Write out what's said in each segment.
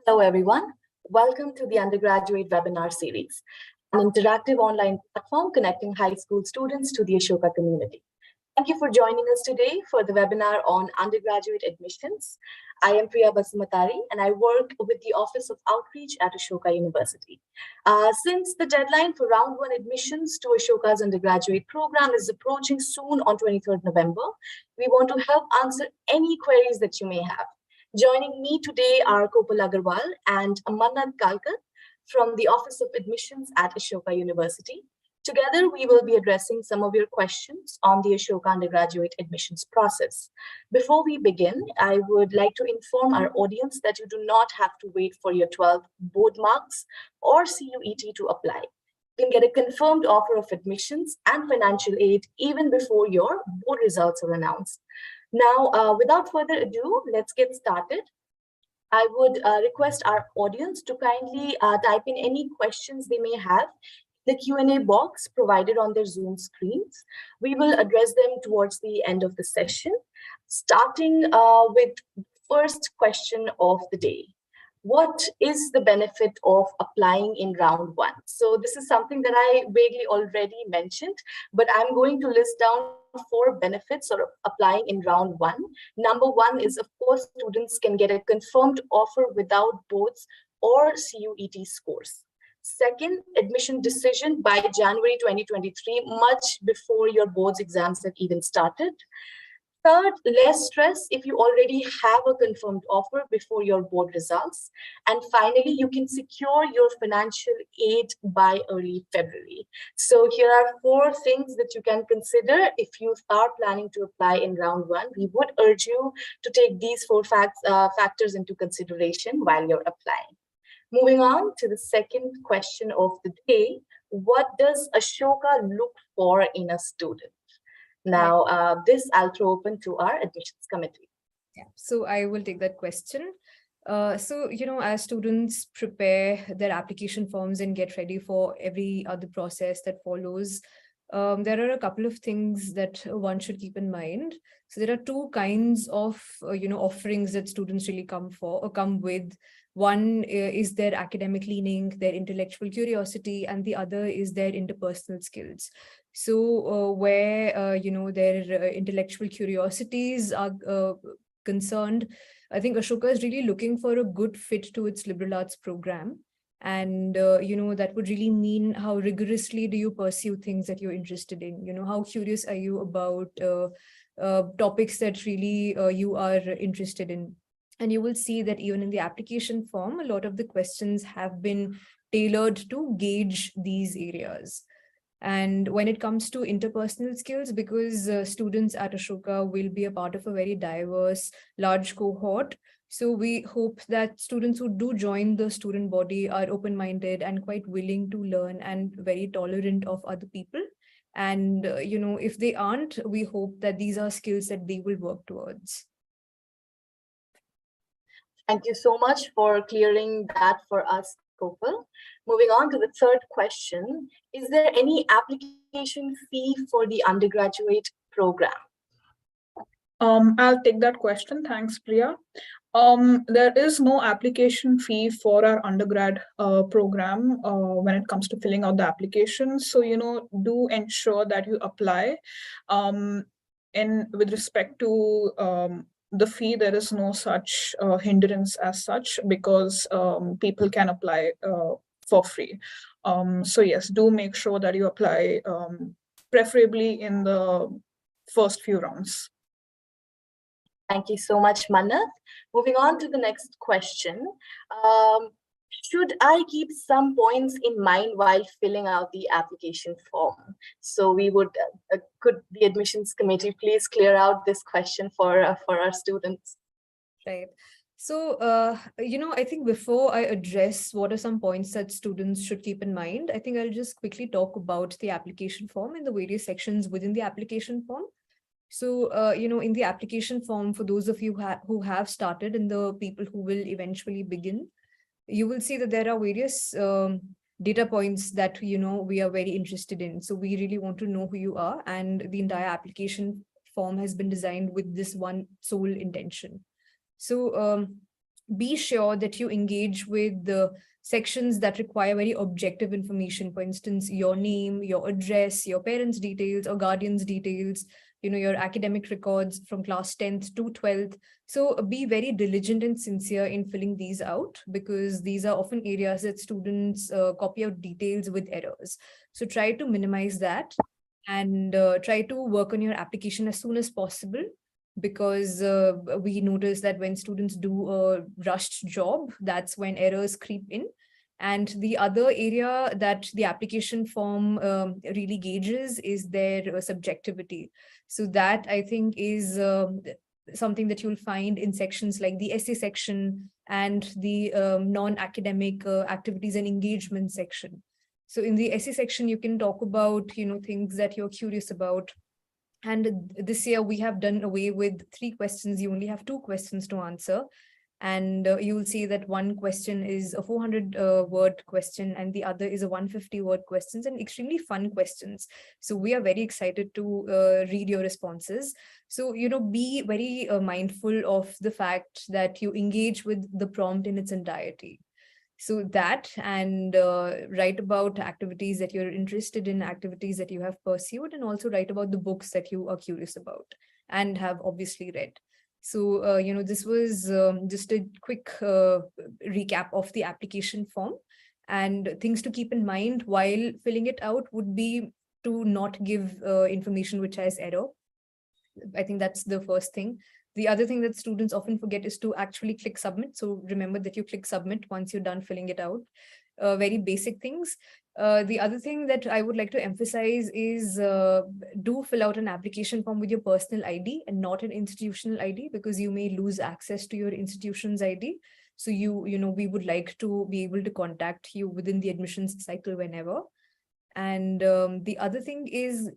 Hello, everyone. Welcome to the undergraduate webinar series, an interactive online platform connecting high school students to the Ashoka community. Thank you for joining us today for the webinar on undergraduate admissions. I am Priya Basumatari, and I work with the Office of Outreach at Ashoka University. Since the deadline for round one admissions to Ashoka's undergraduate program is approaching soon on 23rd November, we want to help answer any queries that you may have. Joining me today are Kopal Agarwal and Mannat Kalkar from the Office of Admissions at Ashoka University. Together, we will be addressing some of your questions on the Ashoka undergraduate admissions process. Before we begin, I would like to inform our audience that you do not have to wait for your 12th board marks or CUET to apply. You can get a confirmed offer of admissions and financial aid even before your board results are announced. Now, without further ado, let's get started. I would request our audience to kindly type in any questions they may have in the Q&A box provided on their Zoom screens. We will address them towards the end of the session, starting with the first question of the day. What is the benefit of applying in round one? So this is something that I vaguely already mentioned, but I'm going to list down 4 benefits of applying in round one. Number one is, of course, students can get a confirmed offer without boards or CUET scores. Second, admission decision by January 2023, much before your boards exams have even started. Third, less stress if you already have a confirmed offer before your board results. And finally, you can secure your financial aid by early February. So here are 4 things that you can consider if you are planning to apply in round one. We would urge you to take these 4 factors into consideration while you're applying. Moving on to the second question of the day, what does Ashoka look for in a student? Now, this I'll throw open to our admissions committee. Yeah, so I will take that question. So, as students prepare their application forms and get ready for every other process that follows, there are a couple of things that one should keep in mind. So there are 2 kinds of, offerings that students really come with. One is their academic leaning, their intellectual curiosity, and the other is their interpersonal skills. So where, their intellectual curiosities are concerned, I think Ashoka is really looking for a good fit to its liberal arts program. And, that would really mean how rigorously do you pursue things that you're interested in? How curious are you about topics that really you are interested in? And you will see that even in the application form, a lot of the questions have been tailored to gauge these areas. And when it comes to interpersonal skills, because students at Ashoka will be a part of a very diverse, large cohort, so we hope that students who do join the student body are open-minded and quite willing to learn and very tolerant of other people. And, if they aren't, we hope that these are skills that they will work towards. Thank you so much for clearing that for us, Kopal. Moving on to the third question, is there any application fee for the undergraduate program? I'll take that question. Thanks, Priya. There is no application fee for our undergrad program when it comes to filling out the application. So, do ensure that you apply. And with respect to the fee, there is no such hindrance as such, because people can apply for free. So yes, do make sure that you apply, preferably in the first few rounds. Thank you so much, Mannat. Moving on to the next question. Should I keep some points in mind while filling out the application form? So we would, could the admissions committee please clear out this question for our students? Right. So, I think before I address what are some points that students should keep in mind, I think I'll just quickly talk about the application form and the various sections within the application form. So, in the application form, for those of you who have started and the people who will eventually begin, you will see that there are various data points that, we are very interested in. So we really want to know who you are, and the entire application form has been designed with this one sole intention. So be sure that you engage with the sections that require very objective information. For instance, your name, your address, your parents' details or guardians' details, your academic records from class 10th to 12th. So be very diligent and sincere in filling these out, because these are often areas that students copy out details with errors. So try to minimize that, and try to work on your application as soon as possible, because we notice that when students do a rushed job, that's when errors creep in. And the other area that the application form really gauges is their subjectivity. So that, I think, is something that you'll find in sections like the essay section and the non-academic activities and engagement section. So in the essay section, you can talk about, things that you're curious about. And this year we have done away with 3 questions. You only have 2 questions to answer. And you will see that one question is a 400-word question and the other is a 150-word questions, and extremely fun questions. So we are very excited to read your responses. So, be very mindful of the fact that you engage with the prompt in its entirety. So that, and write about activities that you're interested in, activities that you have pursued, and also write about the books that you are curious about and have obviously read. So, this was just a quick recap of the application form. And things to keep in mind while filling it out would be to not give information which has error. I think that's the first thing. The other thing that students often forget is to actually click submit. So remember that you click submit once you're done filling it out. Very basic things. The other thing that I would like to emphasize is do fill out an application form with your personal ID and not an institutional ID, because you may lose access to your institution's ID. So we would like to be able to contact you within the admissions cycle whenever. And the other thing is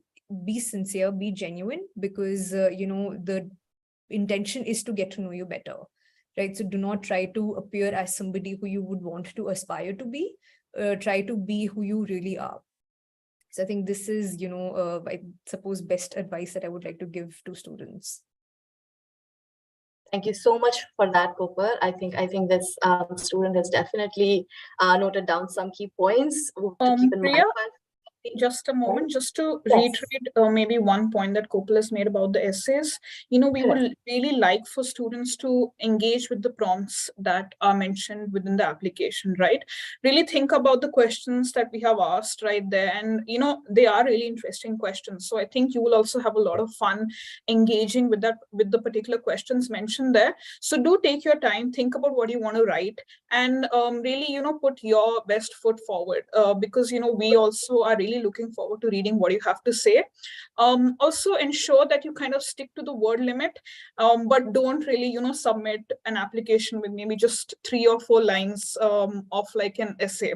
be sincere, be genuine, because the intention is to get to know you better, right? So do not try to appear as somebody who you would want to aspire to be. Try to be who you really are. So I think this is, I suppose, best advice that I would like to give to students. Thank you so much for that, Cooper. I think this student has definitely noted down some key points to keep in Priya, mind. just a moment, just to Yes. reiterate maybe one point that Kopal has made about the essays. We would really like for students to engage with the prompts that are mentioned within the application, right? Really think about the questions that we have asked right there. And, they are really interesting questions. So I think you will also have a lot of fun engaging with the particular questions mentioned there. So do take your time, think about what you want to write, and really, put your best foot forward, because, we also are really looking forward to reading what you have to say. Also ensure that you kind of stick to the word limit, but don't really, submit an application with maybe just 3 or 4 lines of like an essay.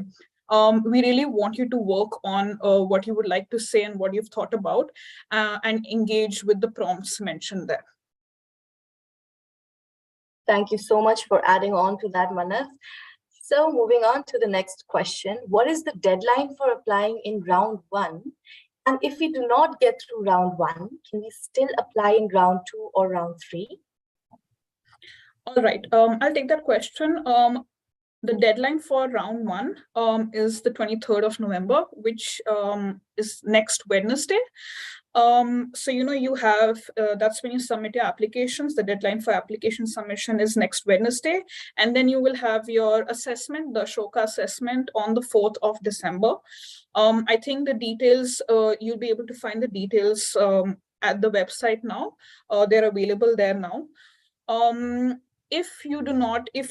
We really want you to work on what you would like to say and what you've thought about, and engage with the prompts mentioned there. Thank you so much for adding on to that, Manav. So moving on to the next question, what is the deadline for applying in round 1? And if we do not get through round 1, can we still apply in round 2 or round 3? All right, I'll take that question. The deadline for round 1 is the 23rd of November, which is next Wednesday. So, you have, that's when you submit your applications. The deadline for application submission is next Wednesday. And then you will have your assessment, the Ashoka assessment, on the 4th of December. I think the details, you'll be able to find the details at the website now. They're available there now. If you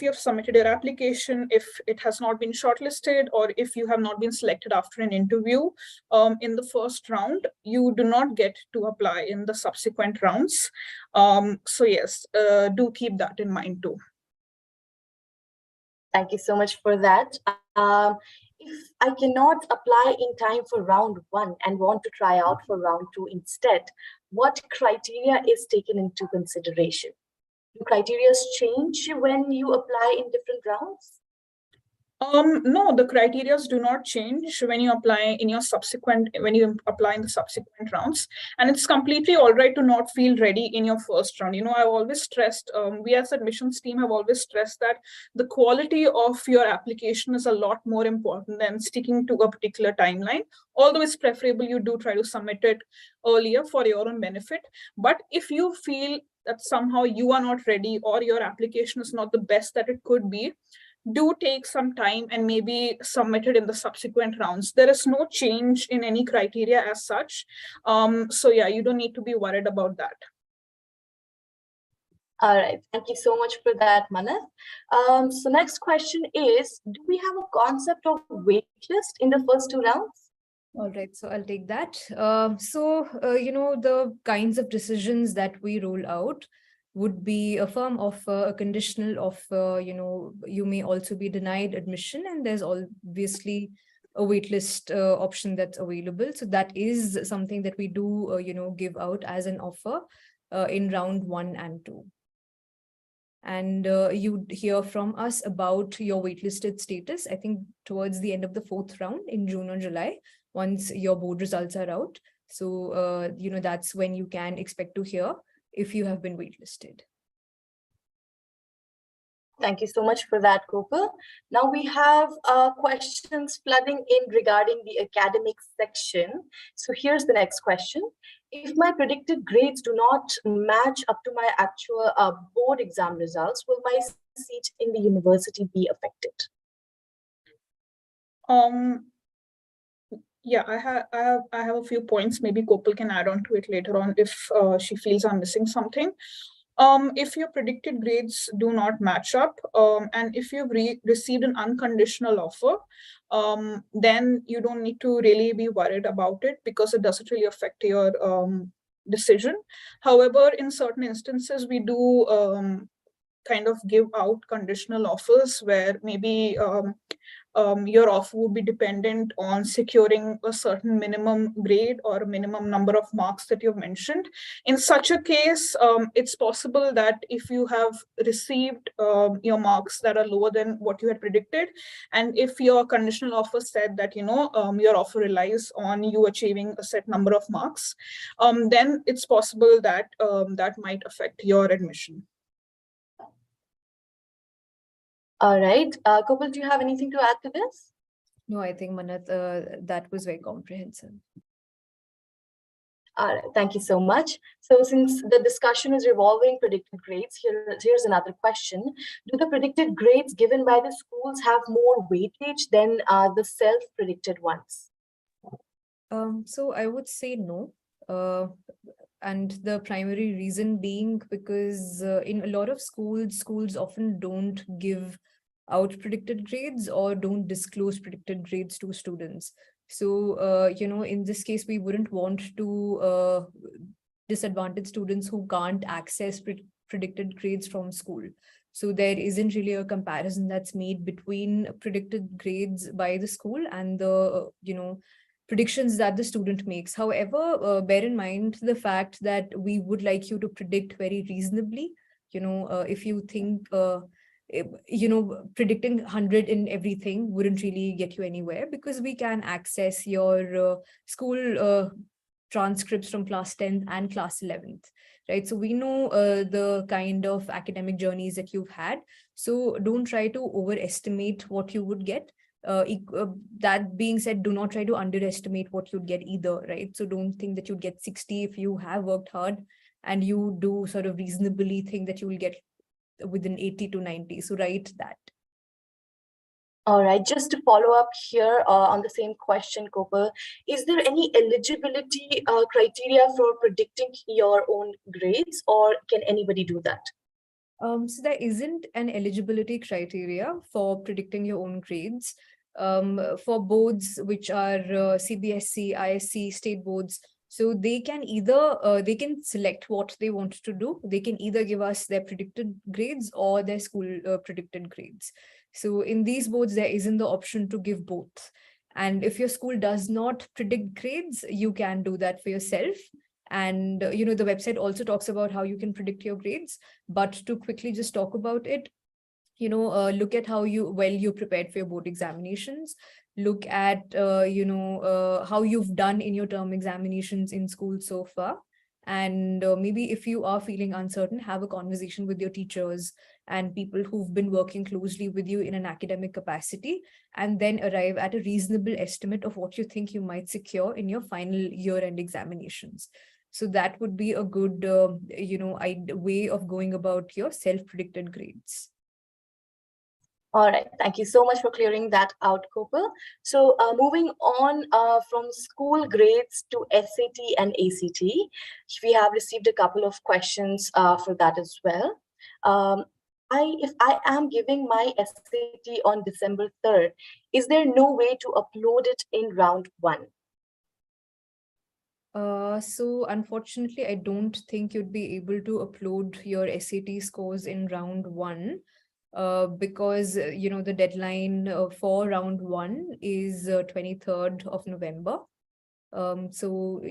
have submitted your application, if it has not been shortlisted, or if you have not been selected after an interview in the first round, you do not get to apply in the subsequent rounds. So yes, do keep that in mind too. Thank you so much for that. If I cannot apply in time for round 1 and want to try out for round 2 instead, what criteria is taken into consideration? Do criteria change when you apply in different rounds? No, the criteria do not change when you apply in the subsequent rounds. And it's completely all right to not feel ready in your first round. I've always stressed, we as admissions team have always stressed that the quality of your application is a lot more important than sticking to a particular timeline. Although it's preferable you do try to submit it earlier for your own benefit. But if you feel that somehow you are not ready or your application is not the best that it could be, do take some time and maybe submit it in the subsequent rounds. There is no change in any criteria as such. So yeah, you don't need to be worried about that. All right, thank you so much for that, Manav. So next question is, do we have a concept of waitlist in the first 2 rounds? All right, so I'll take that. The kinds of decisions that we roll out would be a firm offer, a conditional offer, you may also be denied admission, and there's obviously a waitlist option that's available. So that is something that we do, give out as an offer in round 1 and 2. And you'd hear from us about your waitlisted status, I think towards the end of the 4th round in June or July, once your board results are out. So, that's when you can expect to hear if you have been waitlisted. Thank you so much for that, Gopal. Now we have questions flooding in regarding the academic section. So here's the next question. If my predicted grades do not match up to my actual board exam results, will my seat in the university be affected? Yeah, I have a few points. Maybe Gopal can add on to it later on if she feels I'm missing something. If your predicted grades do not match up, and if you've received an unconditional offer, then you don't need to really be worried about it because it doesn't really affect your decision. However, in certain instances, we do kind of give out conditional offers where maybe your offer would be dependent on securing a certain minimum grade or a minimum number of marks that you've mentioned. In such a case, it's possible that if you have received your marks that are lower than what you had predicted, and if your conditional offer said that, your offer relies on you achieving a set number of marks, then it's possible that that might affect your admission. All right. Gopal, do you have anything to add to this? No, I think, Manav, that was very comprehensive. All right, thank you so much. So since the discussion is revolving predicted grades, here's another question. Do the predicted grades given by the schools have more weightage than the self-predicted ones? So I would say no. And the primary reason being because in a lot of schools often don't give out predicted grades or don't disclose predicted grades to students. So, in this case, we wouldn't want to disadvantage students who can't access predicted grades from school. So there isn't really a comparison that's made between predicted grades by the school and the, predictions that the student makes. However, bear in mind the fact that we would like you to predict very reasonably. If you think, predicting 100 in everything wouldn't really get you anywhere, because we can access your school transcripts from class 10th and class 11th, right? So we know the kind of academic journeys that you've had. So don't try to overestimate what you would get. That being said, do not try to underestimate what you'd get either, right? So don't think that you'd get 60 if you have worked hard, and you do sort of reasonably think that you will get within 80 to 90. So write that. All right, just to follow up here on the same question, Gopal, is there any eligibility criteria for predicting your own grades, or can anybody do that? So there isn't an eligibility criteria for predicting your own grades. For boards which are CBSE, ISC, state boards, so they can either they can select what they want to do. They can either give us their predicted grades or their school predicted grades. So in these boards, there isn't the option to give both. And if your school does not predict grades, you can do that for yourself. And, the website also talks about how you can predict your grades. But to quickly just talk about it, look at how well you prepared for your board examinations. Look at, how you've done in your term examinations in school so far. And maybe if you are feeling uncertain, have a conversation with your teachers and people who've been working closely with you in an academic capacity, and then arrive at a reasonable estimate of what you think you might secure in your final year-end examinations. So that would be a good, way of going about your self-predicted grades. All right, thank you so much for clearing that out, Cooper. So moving on from school grades to SAT and ACT, we have received a couple of questions for that as well. If I am giving my SAT on December 3rd, is there no way to upload it in round 1? So unfortunately, I don't think you'd be able to upload your SAT scores in round 1. Because the deadline for round 1 is 23rd of November. So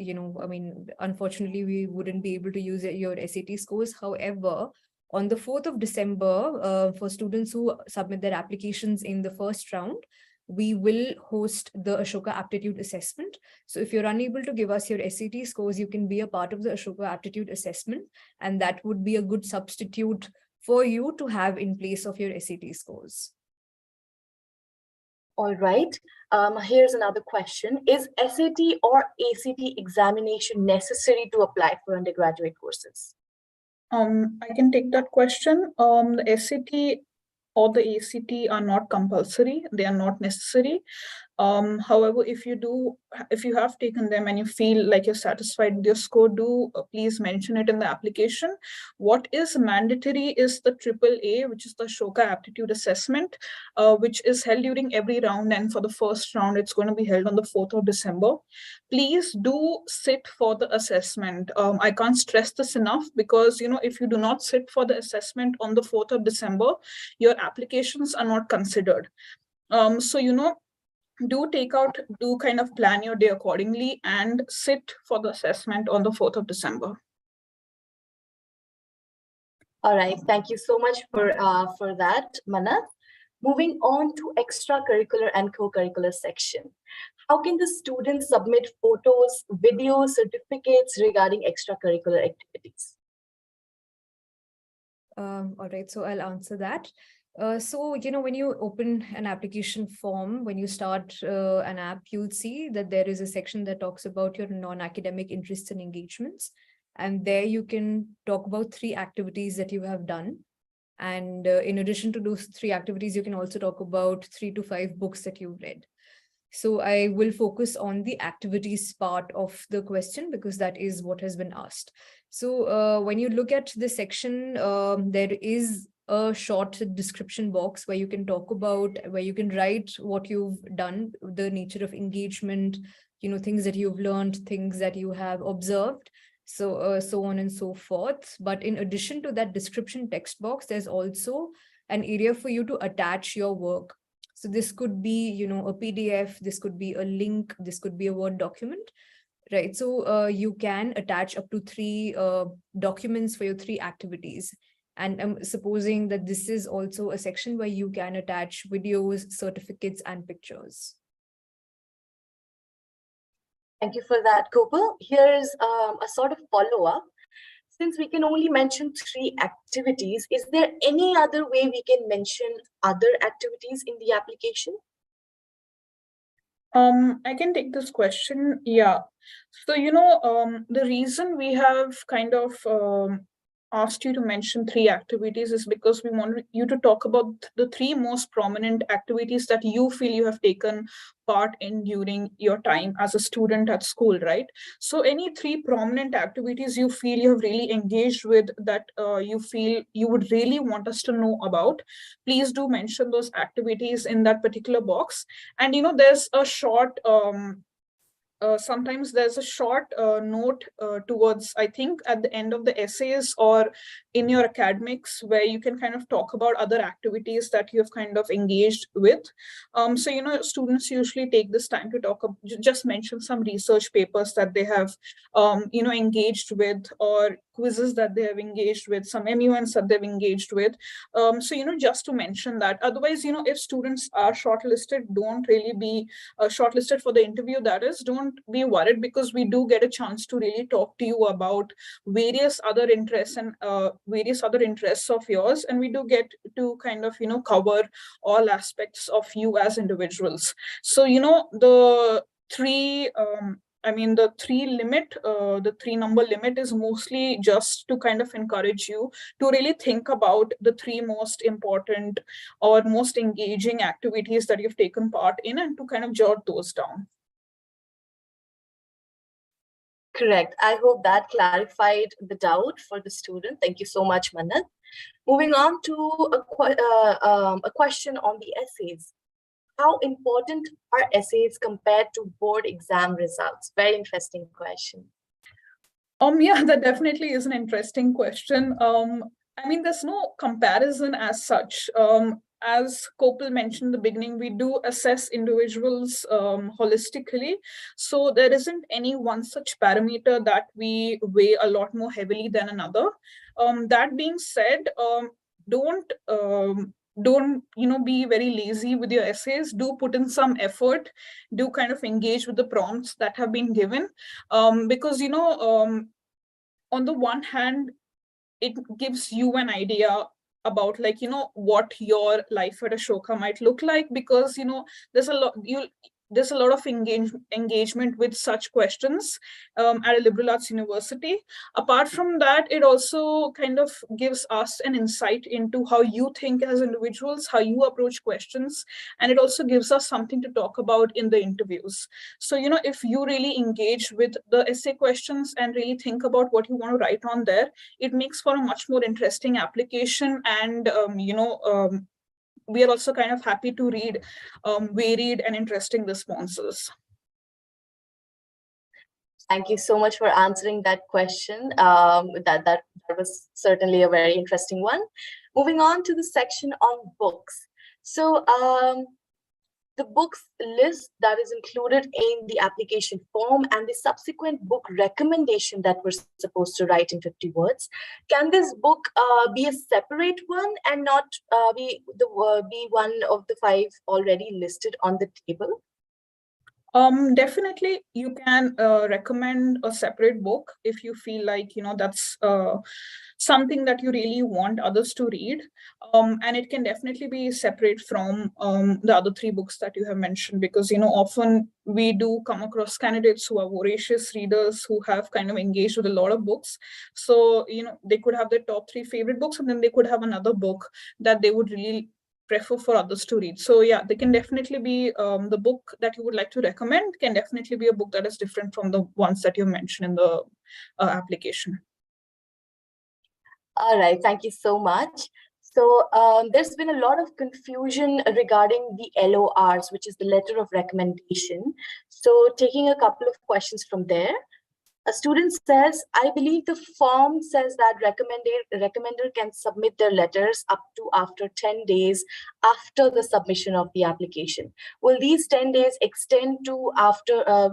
unfortunately, we wouldn't be able to use your SAT scores. However, on the 4th of December, for students who submit their applications in the first round, we will host the Ashoka Aptitude Assessment. So if you're unable to give us your SAT scores, you can be a part of the Ashoka Aptitude Assessment, and that would be a good substitute for you to have in place of your SAT scores. All right. Here's another question. Is SAT or ACT examination necessary to apply for undergraduate courses? I can take that question. The SAT or the ACT are not compulsory. They are not necessary. However, if you have taken them and you feel like you're satisfied with your score, do please mention it in the application. What is mandatory is the AAA, which is the Ashoka Aptitude Assessment, which is held during every round. And for the first round, it's going to be held on the 4th of December. Please do sit for the assessment. I can't stress this enough, because if you do not sit for the assessment on the 4th of December, your applications are not considered. Do kind of plan your day accordingly and sit for the assessment on the 4th of December. All right, thank you so much for that, Manath. Moving on to extracurricular and co-curricular section. How can the students submit photos, videos, certificates regarding extracurricular activities? All right, so I'll answer that. So, when you open an application form, when you start an app, you'll see that there is a section that talks about your non-academic interests and engagements. And there you can talk about 3 activities that you have done. And in addition to those 3 activities, you can also talk about 3 to 5 books that you've read. So I will focus on the activities part of the question, because that is what has been asked. So when you look at the section, there is a short description box where you can write what you've done, the nature of engagement, things that you've learned, things that you have observed, so on and so forth. But in addition to that description text box, there's also an area for you to attach your work. So this could be, a PDF, this could be a link, this could be a Word document, right? So you can attach up to 3 documents for your 3 activities. And I'm supposing that this is also a section where you can attach videos, certificates, and pictures. Thank you for that, Gopal. Here's a sort of follow-up. Since we can only mention 3 activities, is there any other way we can mention other activities in the application? I can take this question. Yeah. So, the reason we have kind of asked you to mention 3 activities is because we want you to talk about the 3 most prominent activities that you feel you have taken part in during your time as a student at school, right? So any 3 prominent activities you feel you have really engaged with, that you feel you would really want us to know about, please do mention those activities in that particular box. And there's a short sometimes there's a short note towards, I think, at the end of the essays or in your academics, where you can kind of talk about other activities that you have kind of engaged with. So, students usually take this time to just mention some research papers that they have, engaged with, or quizzes that they have engaged with, some MUNs that they've engaged with. So, just to mention that. Otherwise, if students are shortlisted, don't really be shortlisted for the interview, that is, don't be worried, because we do get a chance to really talk to you about various other interests and various other interests of yours. And we do get to kind of, cover all aspects of you as individuals. So, the three the three number limit is mostly just to kind of encourage you to really think about the three most important or most engaging activities that you've taken part in, and to kind of jot those down. Correct. I hope that clarified the doubt for the student. Thank you so much, Manat. Moving on to a question on the essays. How important are essays compared to board exam results? Very interesting question. Yeah, that definitely is an interesting question. There's no comparison as such. As Kopal mentioned in the beginning, we do assess individuals holistically. So there isn't any one such parameter that we weigh a lot more heavily than another. That being said, don't be very lazy with your essays. Do put in some effort. Do kind of engage with the prompts that have been given, because on the one hand, it gives you an idea about what your life at Ashoka might look like, because there's a lot of engagement with such questions at a liberal arts university. Apart from that, it also kind of gives us an insight into how you think as individuals, how you approach questions, and it also gives us something to talk about in the interviews. So, if you really engage with the essay questions and really think about what you want to write on there, it makes for a much more interesting application. And, we are also kind of happy to read varied and interesting responses. Thank you so much for answering that question. That was certainly a very interesting one. Moving on to the section on books. So the books list that is included in the application form and the subsequent book recommendation that we're supposed to write in 50 words. Can this book be a separate one and not be one of the 5 already listed on the table? Definitely, you can recommend a separate book if you feel like, that's something that you really want others to read. And it can definitely be separate from the other 3 books that you have mentioned, because, often we do come across candidates who are voracious readers, who have kind of engaged with a lot of books. So, they could have their top 3 favorite books, and then they could have another book that they would really prefer for others to read. So yeah, they can definitely be the book that you would like to recommend can definitely be a book that is different from the ones that you mentioned in the application. All right, thank you so much. So there's been a lot of confusion regarding the LORs, which is the letter of recommendation. So taking a couple of questions from there. A student says, I believe the form says that recommender can submit their letters up to after 10 days after the submission of the application. Will these 10 days extend to after the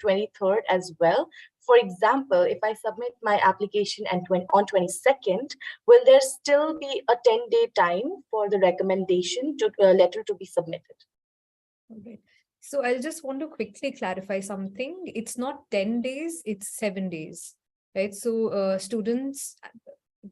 23rd as well? For example, if I submit my application on 22nd, will there still be a 10-day time for the recommendation letter to be submitted? Okay. So I just want to quickly clarify something. It's not 10 days, it's 7 days, right? So students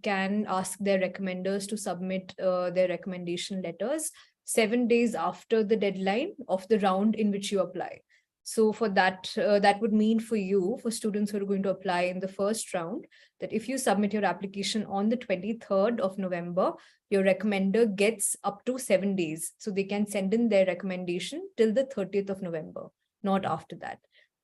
can ask their recommenders to submit their recommendation letters 7 days after the deadline of the round in which you apply. So for that, that would mean for you, for students who are going to apply in the first round, that if you submit your application on the 23rd of November, your recommender gets up to 7 days. So they can send in their recommendation till the 30th of November, not after that.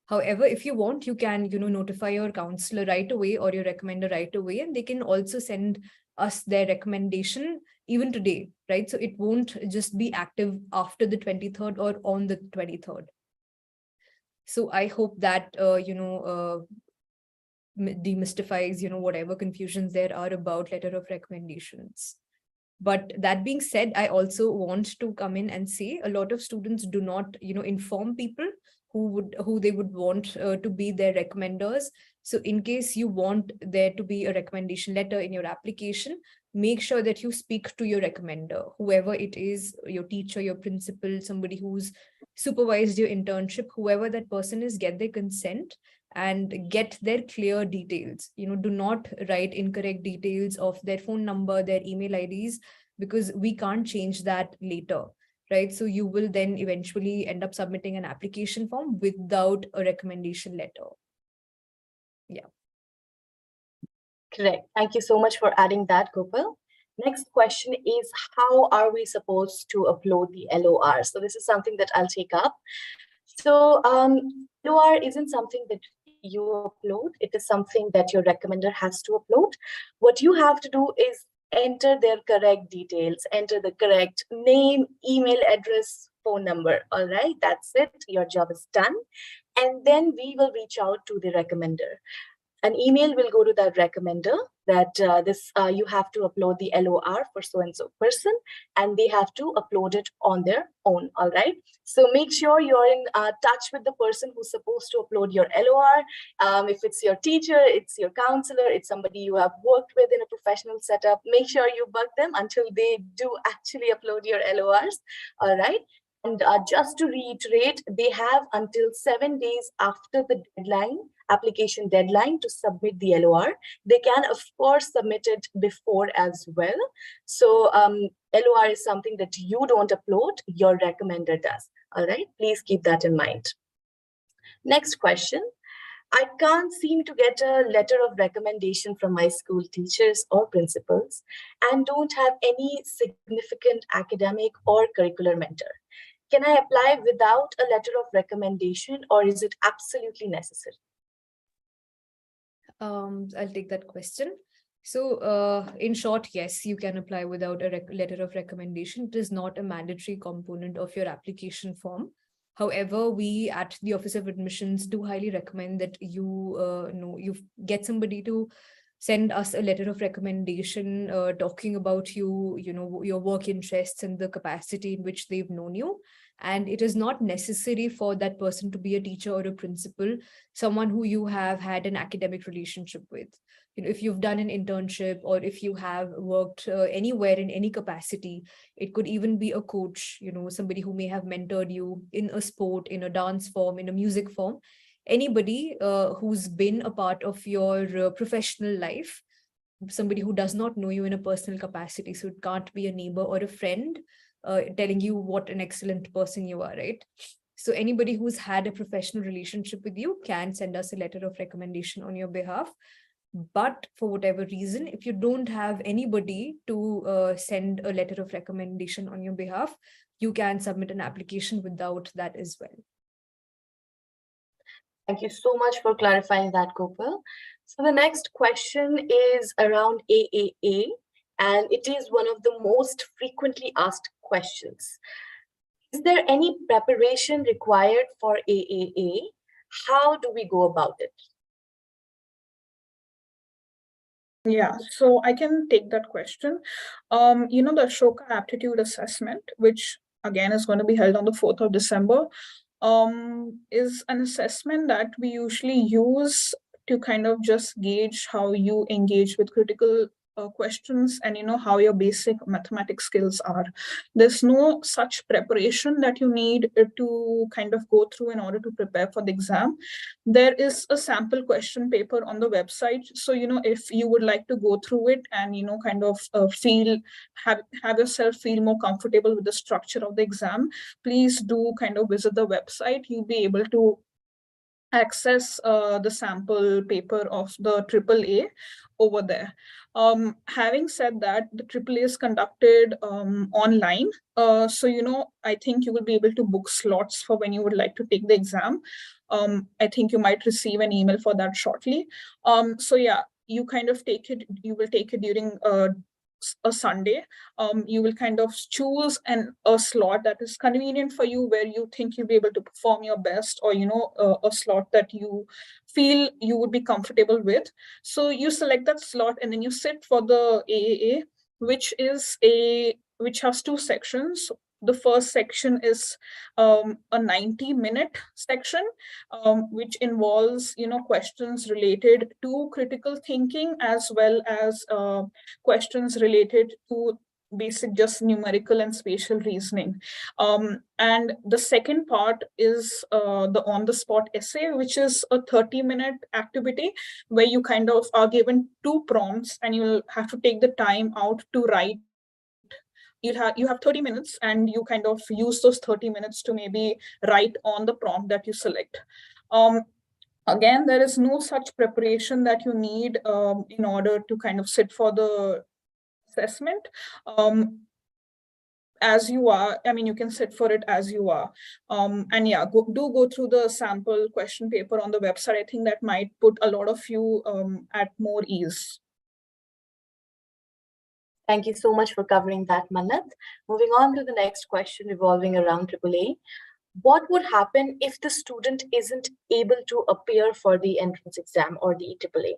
However, if you want, you can, notify your counselor right away or your recommender right away, and they can also send us their recommendation even today, right? So it won't just be active after the 23rd or on the 23rd. So I hope that, demystifies, whatever confusions there are about letter of recommendations. But that being said, I also want to come in and say a lot of students do not, inform people who they would want to be their recommenders. So in case you want there to be a recommendation letter in your application, make sure that you speak to your recommender, whoever it is, your teacher, your principal, somebody who's supervised your internship, whoever that person is, get their consent and get their clear details. Do not write incorrect details of their phone number, their email IDs, because we can't change that later, right? So you will then eventually end up submitting an application form without a recommendation letter. Yeah. Correct. Thank you so much for adding that, Gopal. Next question is, how are we supposed to upload the LOR? So this is something that I'll take up. So LOR isn't something that you upload. It is something that your recommender has to upload. What you have to do is enter their correct details, enter the correct name, email address, phone number. All right, that's it. Your job is done. And then we will reach out to the recommender. An email will go to that recommender that you have to upload the LOR for so-and-so person, and they have to upload it on their own, all right? So make sure you're in touch with the person who's supposed to upload your LOR. If it's your teacher, it's your counselor, it's somebody you have worked with in a professional setup, make sure you bug them until they do actually upload your LORs, all right? And just to reiterate, they have until 7 days after the deadline, application deadline, to submit the LOR. They can, of course, submit it before as well. So LOR is something that you don't upload, your recommender does. All right, please keep that in mind. Next question. I can't seem to get a letter of recommendation from my school teachers or principals and don't have any significant academic or curricular mentor. Can I apply without a letter of recommendation, or is it absolutely necessary? I'll take that question. So in short, yes, you can apply without a letter of recommendation. It is not a mandatory component of your application form. However, we at the Office of Admissions do highly recommend that you get somebody to send us a letter of recommendation talking about your work interests and the capacity in which they've known you. And it is not necessary for that person to be a teacher or a principal, someone who you have had an academic relationship with. If you've done an internship or if you have worked anywhere in any capacity, it could even be a coach, somebody who may have mentored you in a sport, in a dance form, in a music form. Anybody who's been a part of your professional life, somebody who does not know you in a personal capacity. So it can't be a neighbor or a friend telling you what an excellent person you are, right? So anybody who's had a professional relationship with you can send us a letter of recommendation on your behalf. But for whatever reason, if you don't have anybody to send a letter of recommendation on your behalf, you can submit an application without that as well. Thank you so much for clarifying that, Gopal. So the next question is around AAA, and it is one of the most frequently asked questions. Is there any preparation required for AAA? How do we go about it? Yeah, so I can take that question. The Ashoka Aptitude Assessment, which again is going to be held on the 4th of December, is an assessment that we usually use to kind of just gauge how you engage with critical questions and how your basic mathematics skills are. There's no such preparation that you need to kind of go through in order to prepare for the exam. There is a sample question paper on the website, so if you would like to go through it and kind of have yourself feel more comfortable with the structure of the exam, please do kind of visit the website. You'll be able to access the sample paper of the AAA over there. Having said that, the AAA is conducted online. So, I think you will be able to book slots for when you would like to take the exam. I think you might receive an email for that shortly. So yeah, you kind of you will take it during a Sunday. You will kind of choose a slot that is convenient for you, where you think you'll be able to perform your best, or a slot that you feel you would be comfortable with. So you select that slot and then you sit for the AAA, which has two sections. The first section is a 90-minute section, which involves, questions related to critical thinking, as well as questions related to basic just numerical and spatial reasoning. And the second part is the on-the-spot essay, which is a 30-minute activity where you kind of are given two prompts and you'll have to take the time out to write. You have 30 minutes and you kind of use those 30 minutes to maybe write on the prompt that you select. Again, there is no such preparation that you need in order to kind of sit for the assessment. As you are, I mean, you can sit for it as you are. And yeah, do go through the sample question paper on the website. I think that might put a lot of you at more ease. Thank you so much for covering that, Manat. Moving on to the next question revolving around AAA. What would happen if the student isn't able to appear for the entrance exam or the AAA?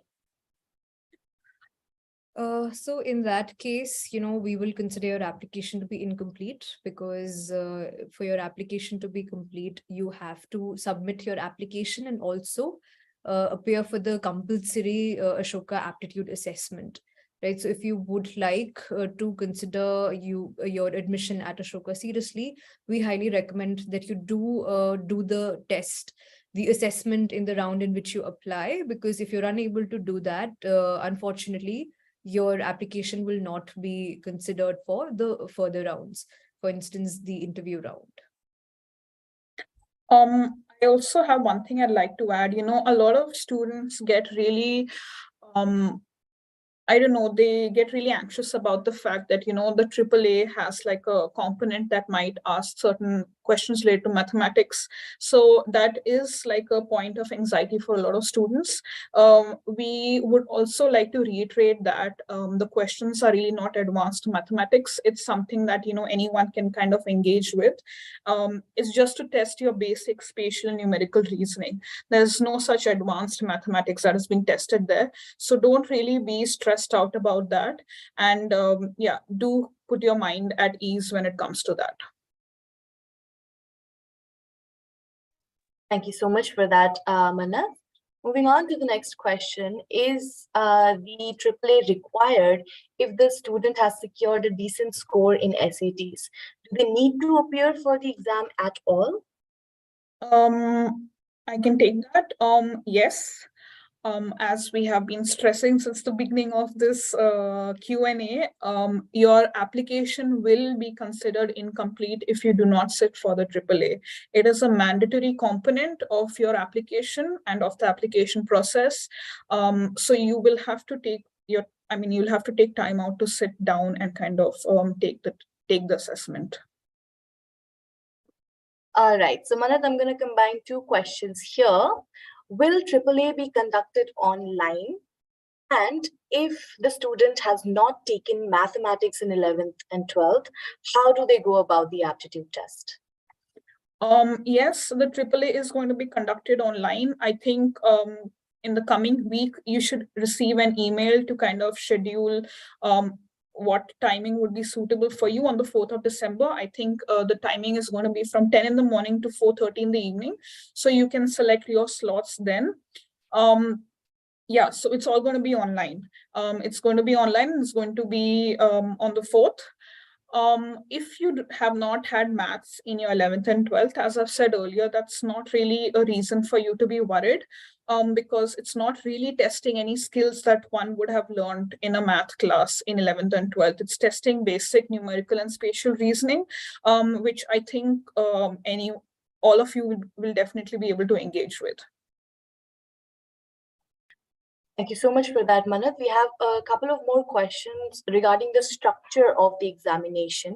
So in that case, we will consider your application to be incomplete, because for your application to be complete, you have to submit your application and also appear for the compulsory Ashoka Aptitude assessment. Right. So if you would like to consider your admission at Ashoka seriously, we highly recommend that you do the test, the assessment in the round in which you apply, because if you're unable to do that, unfortunately, your application will not be considered for the further rounds. For instance, the interview round. I also have one thing I'd like to add. A lot of students get really I don't know, they get really anxious about the fact that, the AAA has like a component that might ask certain questions related to mathematics. So that is like a point of anxiety for a lot of students. We would also like to reiterate that the questions are really not advanced mathematics. It's something that, anyone can kind of engage with. It's just to test your basic spatial numerical reasoning. There's no such advanced mathematics that is being tested there. So don't really be stressed out about that. And yeah, do put your mind at ease when it comes to that. Thank you so much for that, Manat. Moving on to the next question, is the AAA required if the student has secured a decent score in SATs? Do they need to appear for the exam at all? I can take that. Yes. As we have been stressing since the beginning of this Q&A, your application will be considered incomplete if you do not sit for the AAA. It is a mandatory component of your application and of the application process. So you will have to you'll have to take time out to sit down and kind of take the assessment. All right, so Manat, I'm going to combine two questions here. Will AAA be conducted online? And if the student has not taken mathematics in 11th and 12th, how do they go about the aptitude test? Yes, the AAA is going to be conducted online. I think in the coming week, you should receive an email to kind of schedule what timing would be suitable for you on the 4th of December. I think the timing is going to be from 10 in the morning to 4:30 in the evening. So you can select your slots then. Yeah, so it's all going to be online. It's going to be online. It's going to be on the 4th. If you have not had maths in your 11th and 12th, as I've said earlier, that's not really a reason for you to be worried, because it's not really testing any skills that one would have learned in a math class in 11th and 12th. It's testing basic numerical and spatial reasoning, which I think all of you will definitely be able to engage with. Thank you so much for that, Manat. We have a couple of more questions regarding the structure of the examination.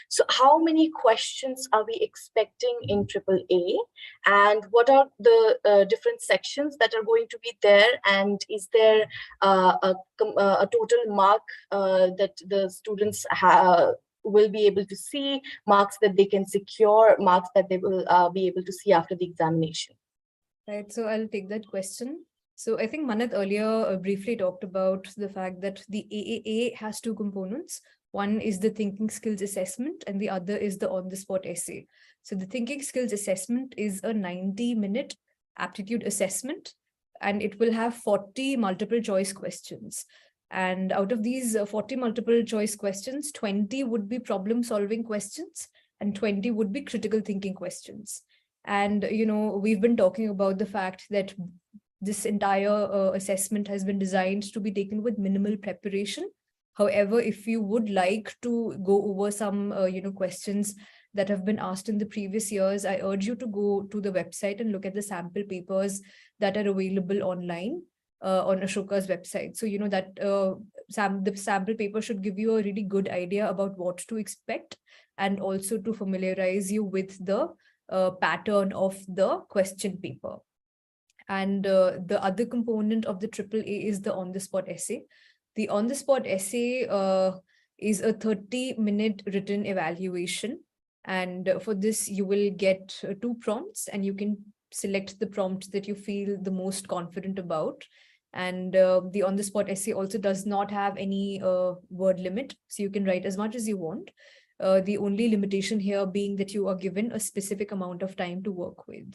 So how many questions are we expecting in AAA? And what are the different sections that are going to be there? And is there a total mark that the students will be able to see, marks that they can secure, marks that they will be able to see after the examination? Right, so I'll take that question. So I think Manat earlier briefly talked about the fact that the AAA has two components. One is the thinking skills assessment and the other is the on-the-spot essay. So the thinking skills assessment is a 90-minute aptitude assessment, and it will have 40 multiple choice questions. And out of these 40 multiple choice questions, 20 would be problem solving questions and 20 would be critical thinking questions. And, we've been talking about the fact that this entire assessment has been designed to be taken with minimal preparation. However, if you would like to go over some, questions that have been asked in the previous years, I urge you to go to the website and look at the sample papers that are available online on Ashoka's website. So, the sample paper should give you a really good idea about what to expect and also to familiarize you with the pattern of the question paper. And the other component of the AAA is the on-the-spot essay. The on-the-spot essay is a 30-minute written evaluation. And for this, you will get 2 prompts and you can select the prompt that you feel the most confident about. And the on-the-spot essay also does not have any word limit, so you can write as much as you want. The only limitation here being that you are given a specific amount of time to work with.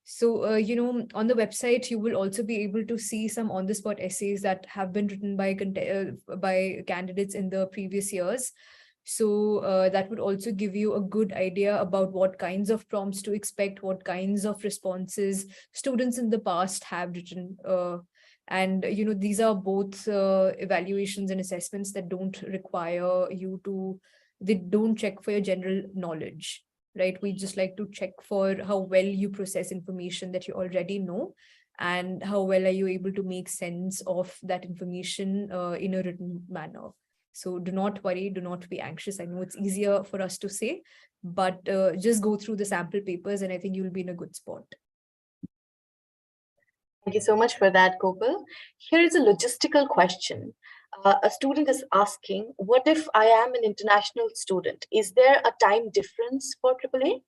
So, on the website, you will also be able to see some on-the-spot essays that have been written by candidates in the previous years. So that would also give you a good idea about what kinds of prompts to expect, what kinds of responses students in the past have written. And, these are both evaluations and assessments that don't require you to, they don't check for your general knowledge, right? We just like to check for how well you process information that you already know and how well are you able to make sense of that information in a written manner. So do not worry, do not be anxious. I know it's easier for us to say, but just go through the sample papers and I think you'll be in a good spot. Thank you so much for that, Gopal. Here is a logistical question. A student is asking, what if I am an international student? Is there a time difference for AAA?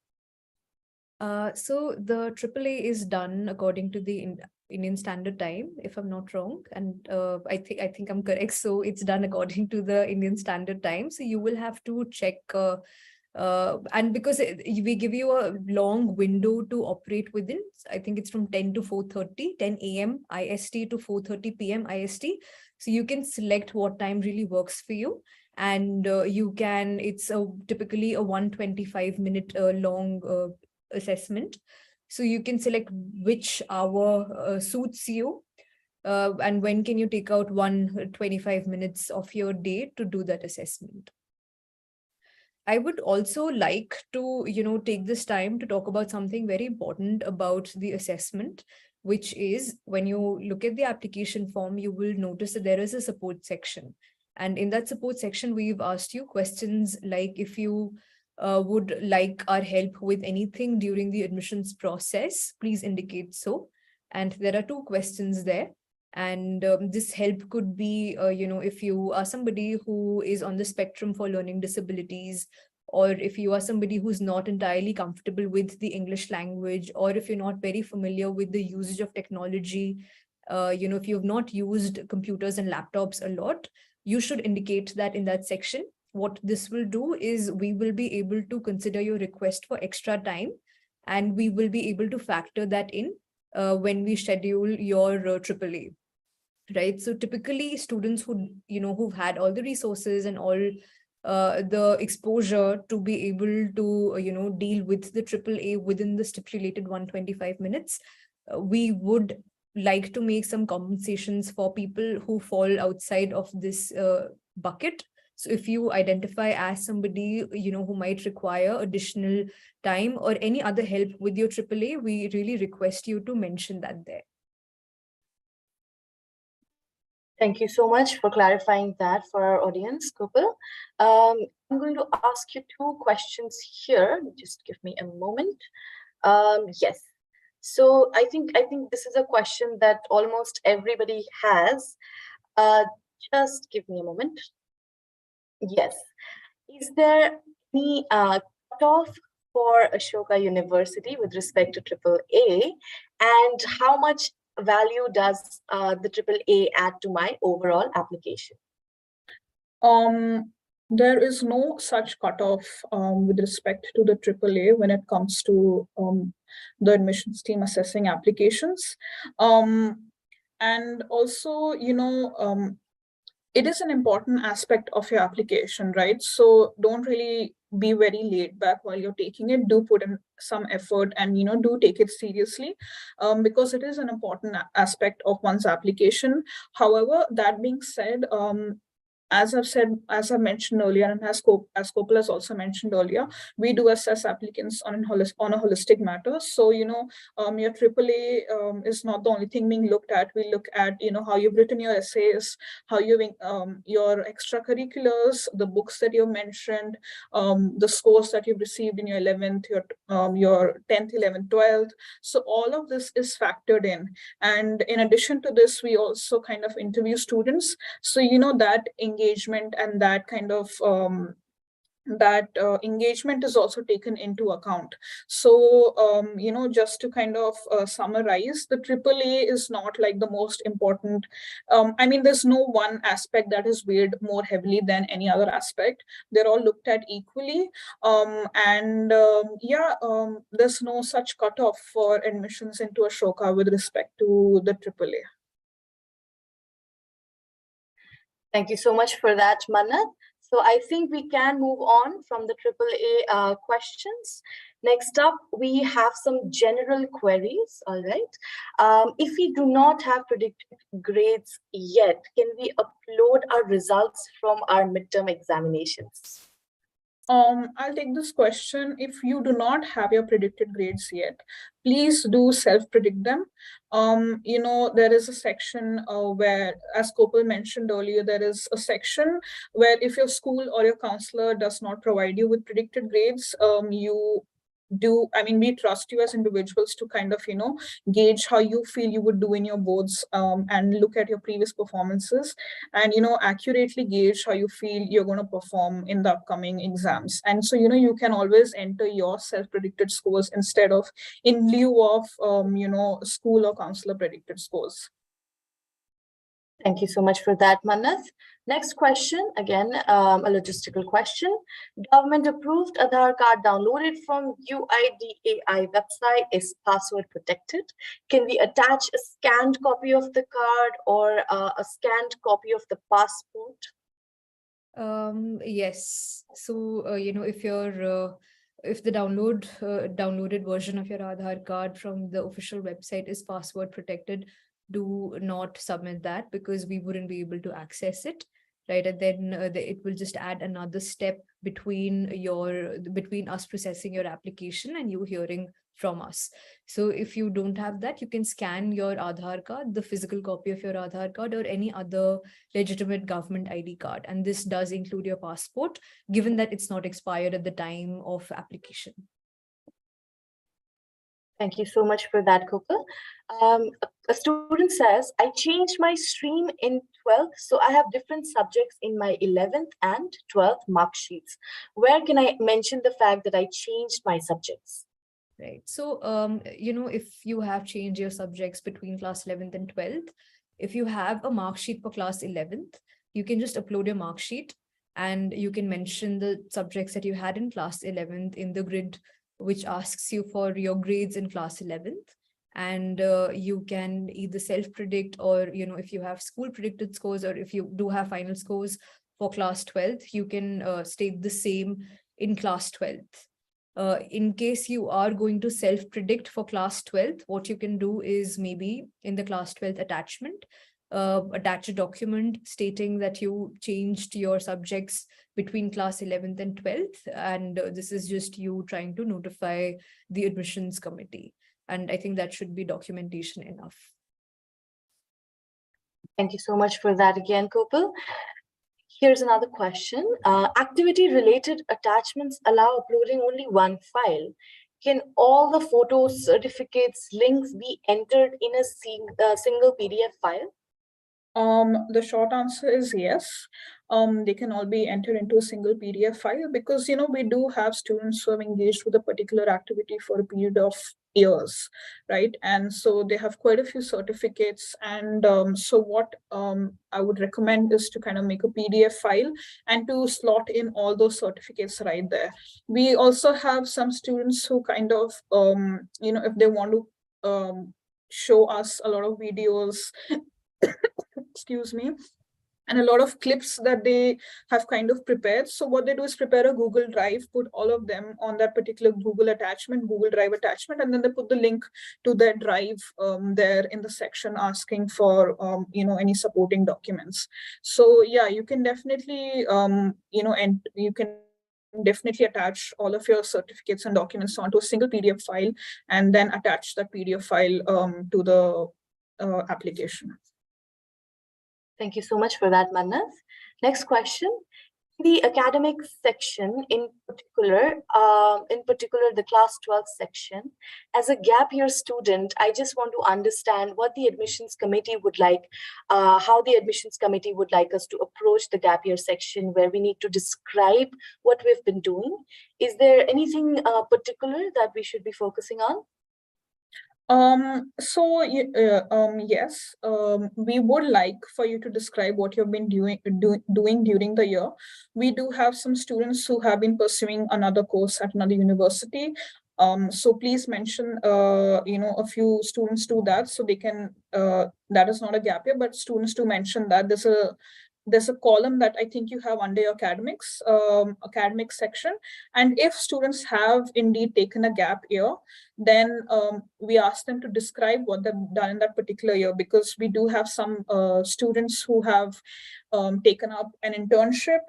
So the AAA is done according to the Indian Standard Time, if I'm not wrong, and I think I'm correct. So it's done according to the Indian Standard Time. So you will have to check, and because we give you a long window to operate within. I think it's from 10 to 4:30, 10 a.m. IST to 4:30 p.m. IST. So you can select what time really works for you. And it's typically a 125-minute long assessment. So you can select which hour suits you and when can you take out 125 minutes of your day to do that assessment. I would also like to, take this time to talk about something very important about the assessment, which is when you look at the application form, you will notice that there is a support section. And in that support section, we've asked you questions like if you would like our help with anything during the admissions process, please indicate so. And there are 2 questions there. And this help could be, if you are somebody who is on the spectrum for learning disabilities, or if you are somebody who's not entirely comfortable with the English language, or if you're not very familiar with the usage of technology, if you've not used computers and laptops a lot, you should indicate that in that section. What this will do is we will be able to consider your request for extra time, and we will be able to factor that in when we schedule your AAA. Right. So typically students who've had all the resources and all the exposure to be able to, deal with the AAA within the stipulated 125 minutes, we would like to make some compensations for people who fall outside of this bucket. So if you identify as somebody, who might require additional time or any other help with your AAA, we really request you to mention that there. Thank you so much for clarifying that for our audience, Gopal. I'm going to ask you 2 questions here. Just give me a moment. Yes. So I think this is a question that almost everybody has. Just give me a moment. Yes. Is there any cutoff for Ashoka University with respect to AAA, and how much value does the AAA add to my overall application? There is no such cutoff with respect to the AAA when it comes to the admissions team assessing applications. And also, it is an important aspect of your application, right? So don't really be very laid back while you're taking it. Do put in some effort and, do take it seriously because it is an important aspect of one's application. However, that being said, as I mentioned earlier, and as Kopal has also mentioned earlier, we do assess applicants on a holistic matter. So, your AAA is not the only thing being looked at. We look at, how you've written your essays, how your extracurriculars, the books that you've mentioned, the scores that you've received in your 11th, your 10th, 11th, 12th. So all of this is factored in. And in addition to this, we also kind of interview students. So, that engagement and that kind of engagement is also taken into account. So, just to kind of summarize, the AAA is not like the most important. There's no one aspect that is weighed more heavily than any other aspect. They're all looked at equally. There's no such cutoff for admissions into Ashoka with respect to the AAA. Thank you so much for that, Manat. So I think we can move on from the AAA questions. Next up, we have some general queries, all right. If we do not have predicted grades yet, can we upload our results from our midterm examinations? I'll take this question. If you do not have your predicted grades yet, please do self-predict them. There is a section where, as Kopal mentioned earlier, there is a section where if your school or your counselor does not provide you with predicted grades, we trust you as individuals to kind of, gauge how you feel you would do in your boards and look at your previous performances and, accurately gauge how you feel you're going to perform in the upcoming exams. And so, you can always enter your self-predicted scores instead of in lieu of, school or counselor predicted scores. Thank you so much for that, Manath. Next question, again, a logistical question. Government approved Aadhaar card downloaded from UIDAI website is password protected. Can we attach a scanned copy of the card or a scanned copy of the passport? Yes. So, if the downloaded version of your Aadhaar card from the official website is password protected, do not submit that because we wouldn't be able to access it, right? And then it will just add another step between us processing your application and you hearing from us. So if you don't have that, you can scan your Aadhaar card, the physical copy of your Aadhaar card, or any other legitimate government ID card. And this does include your passport, given that it's not expired at the time of application. Thank you so much for that, Kopal. A student says, I changed my stream in 12th, so I have different subjects in my 11th and 12th mark sheets. Where can I mention the fact that I changed my subjects? Right. So, if you have changed your subjects between class 11th and 12th, if you have a mark sheet for class 11th, you can just upload your mark sheet and you can mention the subjects that you had in class 11th in the grid, which asks you for your grades in class 11th. And you can either self-predict or, if you have school predicted scores or if you do have final scores for class 12th, you can state the same in class 12th. In case you are going to self-predict for class 12th, what you can do is maybe in the class 12th attachment, attach a document stating that you changed your subjects between class 11th and 12th. And this is just you trying to notify the admissions committee. And I think that should be documentation enough. Thank you so much for that again, Kopal. Here's another question. Activity-related attachments allow uploading only one file. Can all the photos, certificates, links be entered in a single PDF file? The short answer is yes. They can all be entered into a single PDF file because, we do have students who have engaged with a particular activity for a period of years, right? And so they have quite a few certificates. And so what I would recommend is to kind of make a PDF file and to slot in all those certificates right there. We also have some students who kind of, if they want to show us a lot of videos, excuse me, and a lot of clips that they have kind of prepared. So what they do is prepare a Google Drive, put all of them on that particular Google Drive attachment, and then they put the link to their drive there in the section asking for, any supporting documents. So yeah, you can definitely, and you can definitely attach all of your certificates and documents onto a single PDF file, and then attach that PDF file to the application. Thank you so much for that, Mannath. Next question. The academic section, in particular, the class 12 section, as a gap year student, I just want to understand what the admissions committee would like, how the admissions committee would like us to approach the gap year section, where we need to describe what we've been doing. Is there anything particular that we should be focusing on? Yes, we would like for you to describe what you've been doing during the year. We do have some students who have been pursuing another course at another university. So please mention, a few students do that, so they can, that is not a gap year, but students to mention that there's a column that I think you have under your academic section. And if students have indeed taken a gap year, then we ask them to describe what they've done in that particular year, because we do have some students who have taken up an internship,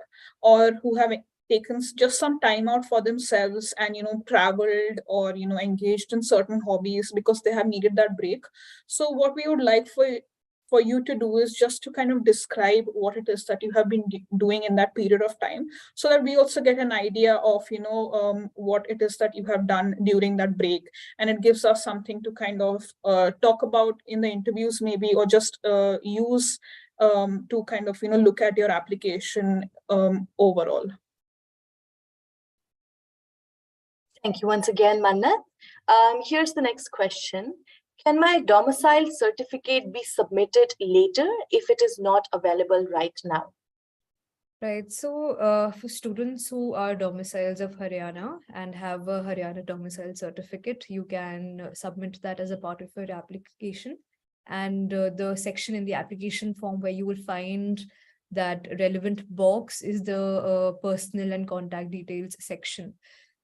or who have taken just some time out for themselves and traveled, or engaged in certain hobbies because they have needed that break. So what we would like for you to do is just to kind of describe what it is that you have been doing in that period of time, so that we also get an idea of what it is that you have done during that break, and it gives us something to kind of talk about in the interviews maybe, or just use to kind of look at your application overall. Thank you once again, Mannath. Here's the next question. Can my domicile certificate be submitted later if it is not available right now? Right. So for students who are domiciles of Haryana and have a Haryana domicile certificate, you can submit that as a part of your application. And the section in the application form where you will find that relevant box is the personal and contact details section.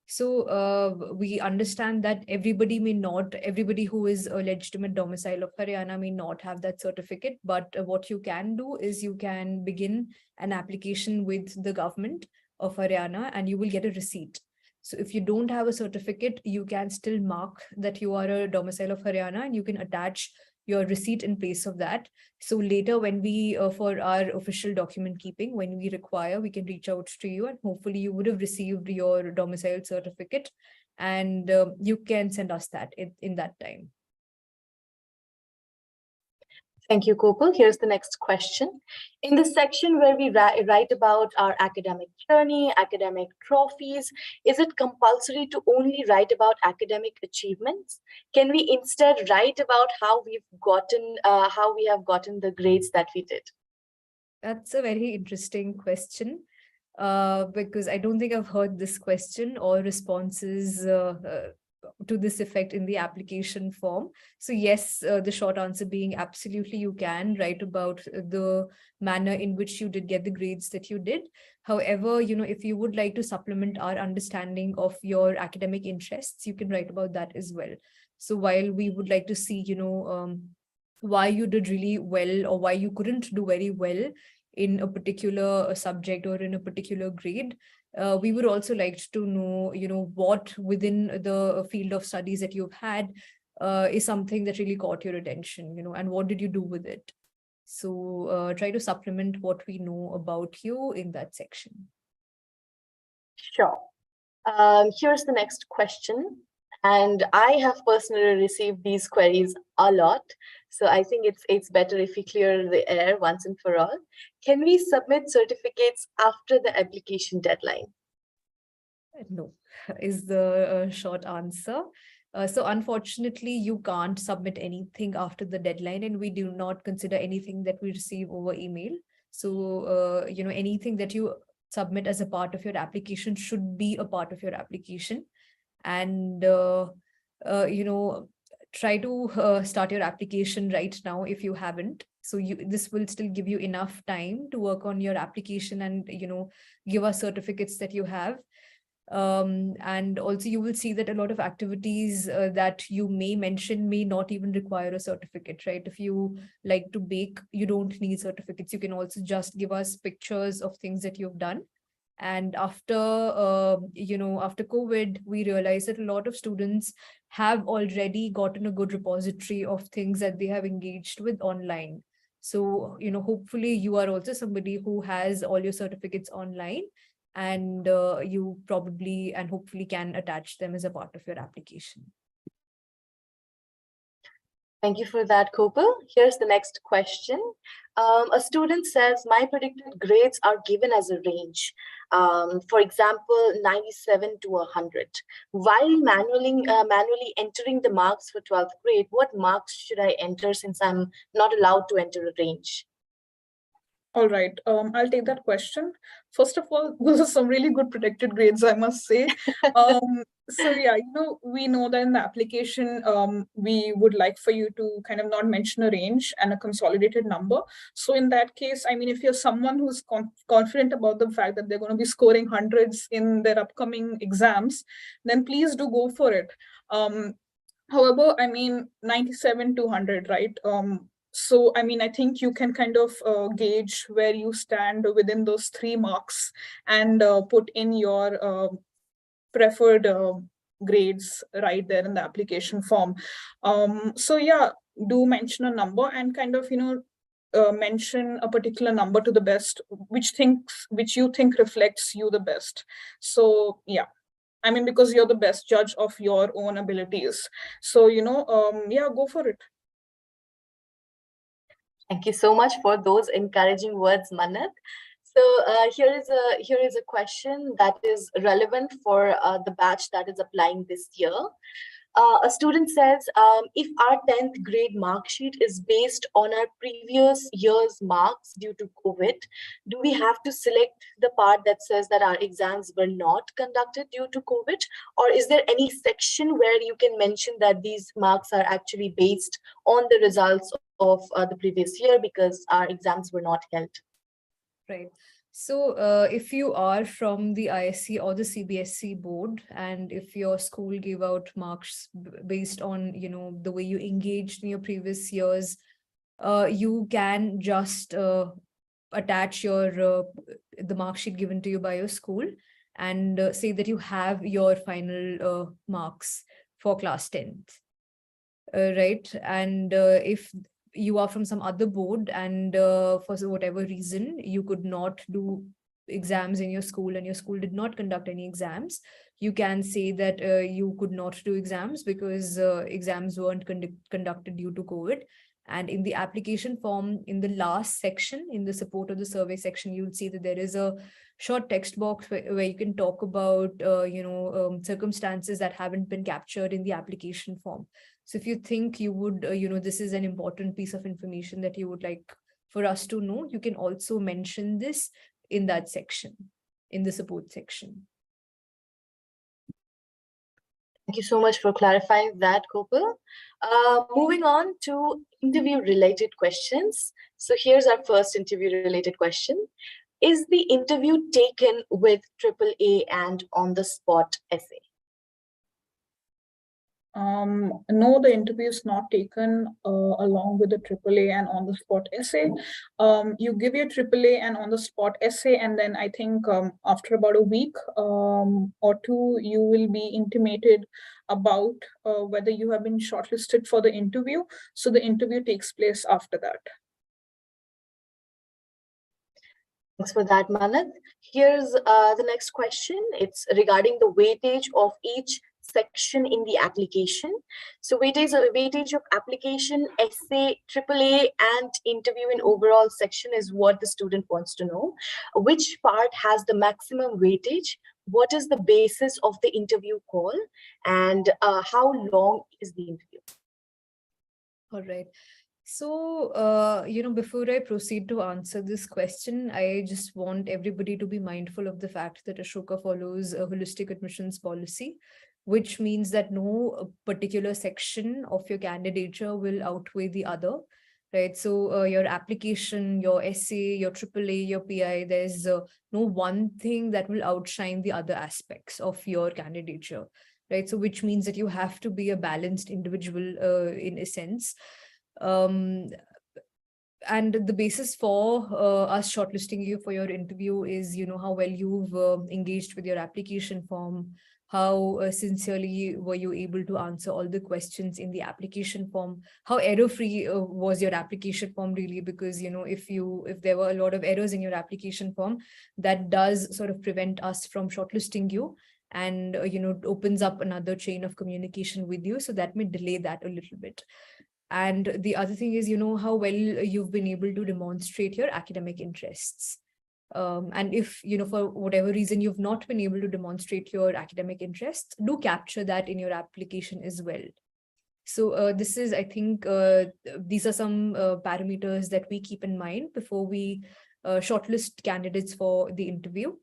So we understand that everybody who is a legitimate domicile of Haryana may not have that certificate, but what you can do is you can begin an application with the government of Haryana and you will get a receipt. So if you don't have a certificate, you can still mark that you are a domicile of Haryana and you can attach your receipt in place of that. So later when we, for our official document keeping, when we require, we can reach out to you and hopefully you would have received your domicile certificate and you can send us that in that time. Thank you, Kopal. Here's the next question. In the section where we write about our academic journey, academic trophies, is it compulsory to only write about academic achievements? Can we instead write about how we have gotten the grades that we did? That's a very interesting question. Because I don't think I've heard this question or responses to this effect in the application form. So yes, the short answer being absolutely you can write about the manner in which you did get the grades that you did. However, if you would like to supplement our understanding of your academic interests, you can write about that as well. So while we would like to see, why you did really well or why you couldn't do very well in a particular subject or in a particular grade, we would also like to know, what within the field of studies that you've had is something that really caught your attention, and what did you do with it? So try to supplement what we know about you in that section. Sure. Here's the next question. And I have personally received these queries a lot. So I think it's better if we clear the air once and for all. Can we submit certificates after the application deadline? No, is the short answer. So unfortunately, you can't submit anything after the deadline, and we do not consider anything that we receive over email. So, anything that you submit as a part of your application should be a part of your application. And, try to start your application right now if you haven't. So this will still give you enough time to work on your application and, give us certificates that you have. And also you will see that a lot of activities that you may mention may not even require a certificate, right? If you like to bake, you don't need certificates. You can also just give us pictures of things that you've done. And after COVID, we realized that a lot of students have already gotten a good repository of things that they have engaged with online. So, hopefully you are also somebody who has all your certificates online, and you probably and hopefully can attach them as a part of your application. Thank you for that, Kopal. Here's the next question. A student says, my predicted grades are given as a range. For example, 97 to 100. While manually entering the marks for 12th grade, what marks should I enter since I'm not allowed to enter a range? All right, I'll take that question. First of all, those are some really good predicted grades, I must say. So yeah, we know that in the application, we would like for you to kind of not mention a range and a consolidated number. So in that case, I mean, if you're someone who's confident about the fact that they're going to be scoring hundreds in their upcoming exams, then please do go for it. However, I mean, 97 to 100, right? So, I mean, I think you can kind of gauge where you stand within those 3 marks and put in your preferred grades right there in the application form. So yeah, do mention a number and kind of, mention a particular number to the best, which you think reflects you the best. So yeah. I mean, because you're the best judge of your own abilities. So, yeah, go for it. Thank you so much for those encouraging words, Manat. So here is a question that is relevant for the batch that is applying this year. A student says, if our 10th grade mark sheet is based on our previous year's marks due to COVID, do we have to select the part that says that our exams were not conducted due to COVID? Or is there any section where you can mention that these marks are actually based on the results of the previous year because our exams were not held? Right. So if you are from the ISC or the CBSC board, and if your school gave out marks based on, the way you engaged in your previous years, you can just attach your the mark sheet given to you by your school and say that you have your final marks for class 10th. Right. And if you are from some other board and for whatever reason you could not do exams in your school and your school did not conduct any exams, you can say that you could not do exams because exams weren't conducted due to COVID. And in the application form, in the last section, in the support of the survey section, you'll see that there is a short text box where you can talk about circumstances that haven't been captured in the application form. So if you think you would, this is an important piece of information that you would like for us to know, you can also mention this in that section, in the support section. Thank you so much for clarifying that, Kopal. Moving on to interview-related questions. So here's our first interview-related question. Is the interview taken with AAA and on-the-spot essay? No, the interview is not taken along with the AAA and on-the-spot essay. You give your AAA and on-the-spot essay, and then I think after about a week or 2, you will be intimated about whether you have been shortlisted for the interview. So the interview takes place after that. Thanks for that, Manat. Here's the next question. It's regarding the weightage of each section in the application. So weightage of application, essay, AAA, and interview in overall section is what the student wants to know. Which part has the maximum weightage what is the basis of the interview call, and how long is the interview? All right. So, before I proceed to answer this question, I just want everybody to be mindful of the fact that Ashoka follows a holistic admissions policy, which means that no particular section of your candidature will outweigh the other, right? So, your application, your essay, your AAA, your PI, there's no one thing that will outshine the other aspects of your candidature, right? So, which means that you have to be a balanced individual in a sense. And the basis for us shortlisting you for your interview is, how well you've engaged with your application form, how sincerely were you able to answer all the questions in the application form, how error-free was your application form really, because, if there were a lot of errors in your application form, that does sort of prevent us from shortlisting you, and, opens up another chain of communication with you. So that may delay that a little bit. And the other thing is, how well you've been able to demonstrate your academic interests. And if, for whatever reason, you've not been able to demonstrate your academic interests, do capture that in your application as well. So this is, I think, these are some parameters that we keep in mind before we shortlist candidates for the interview.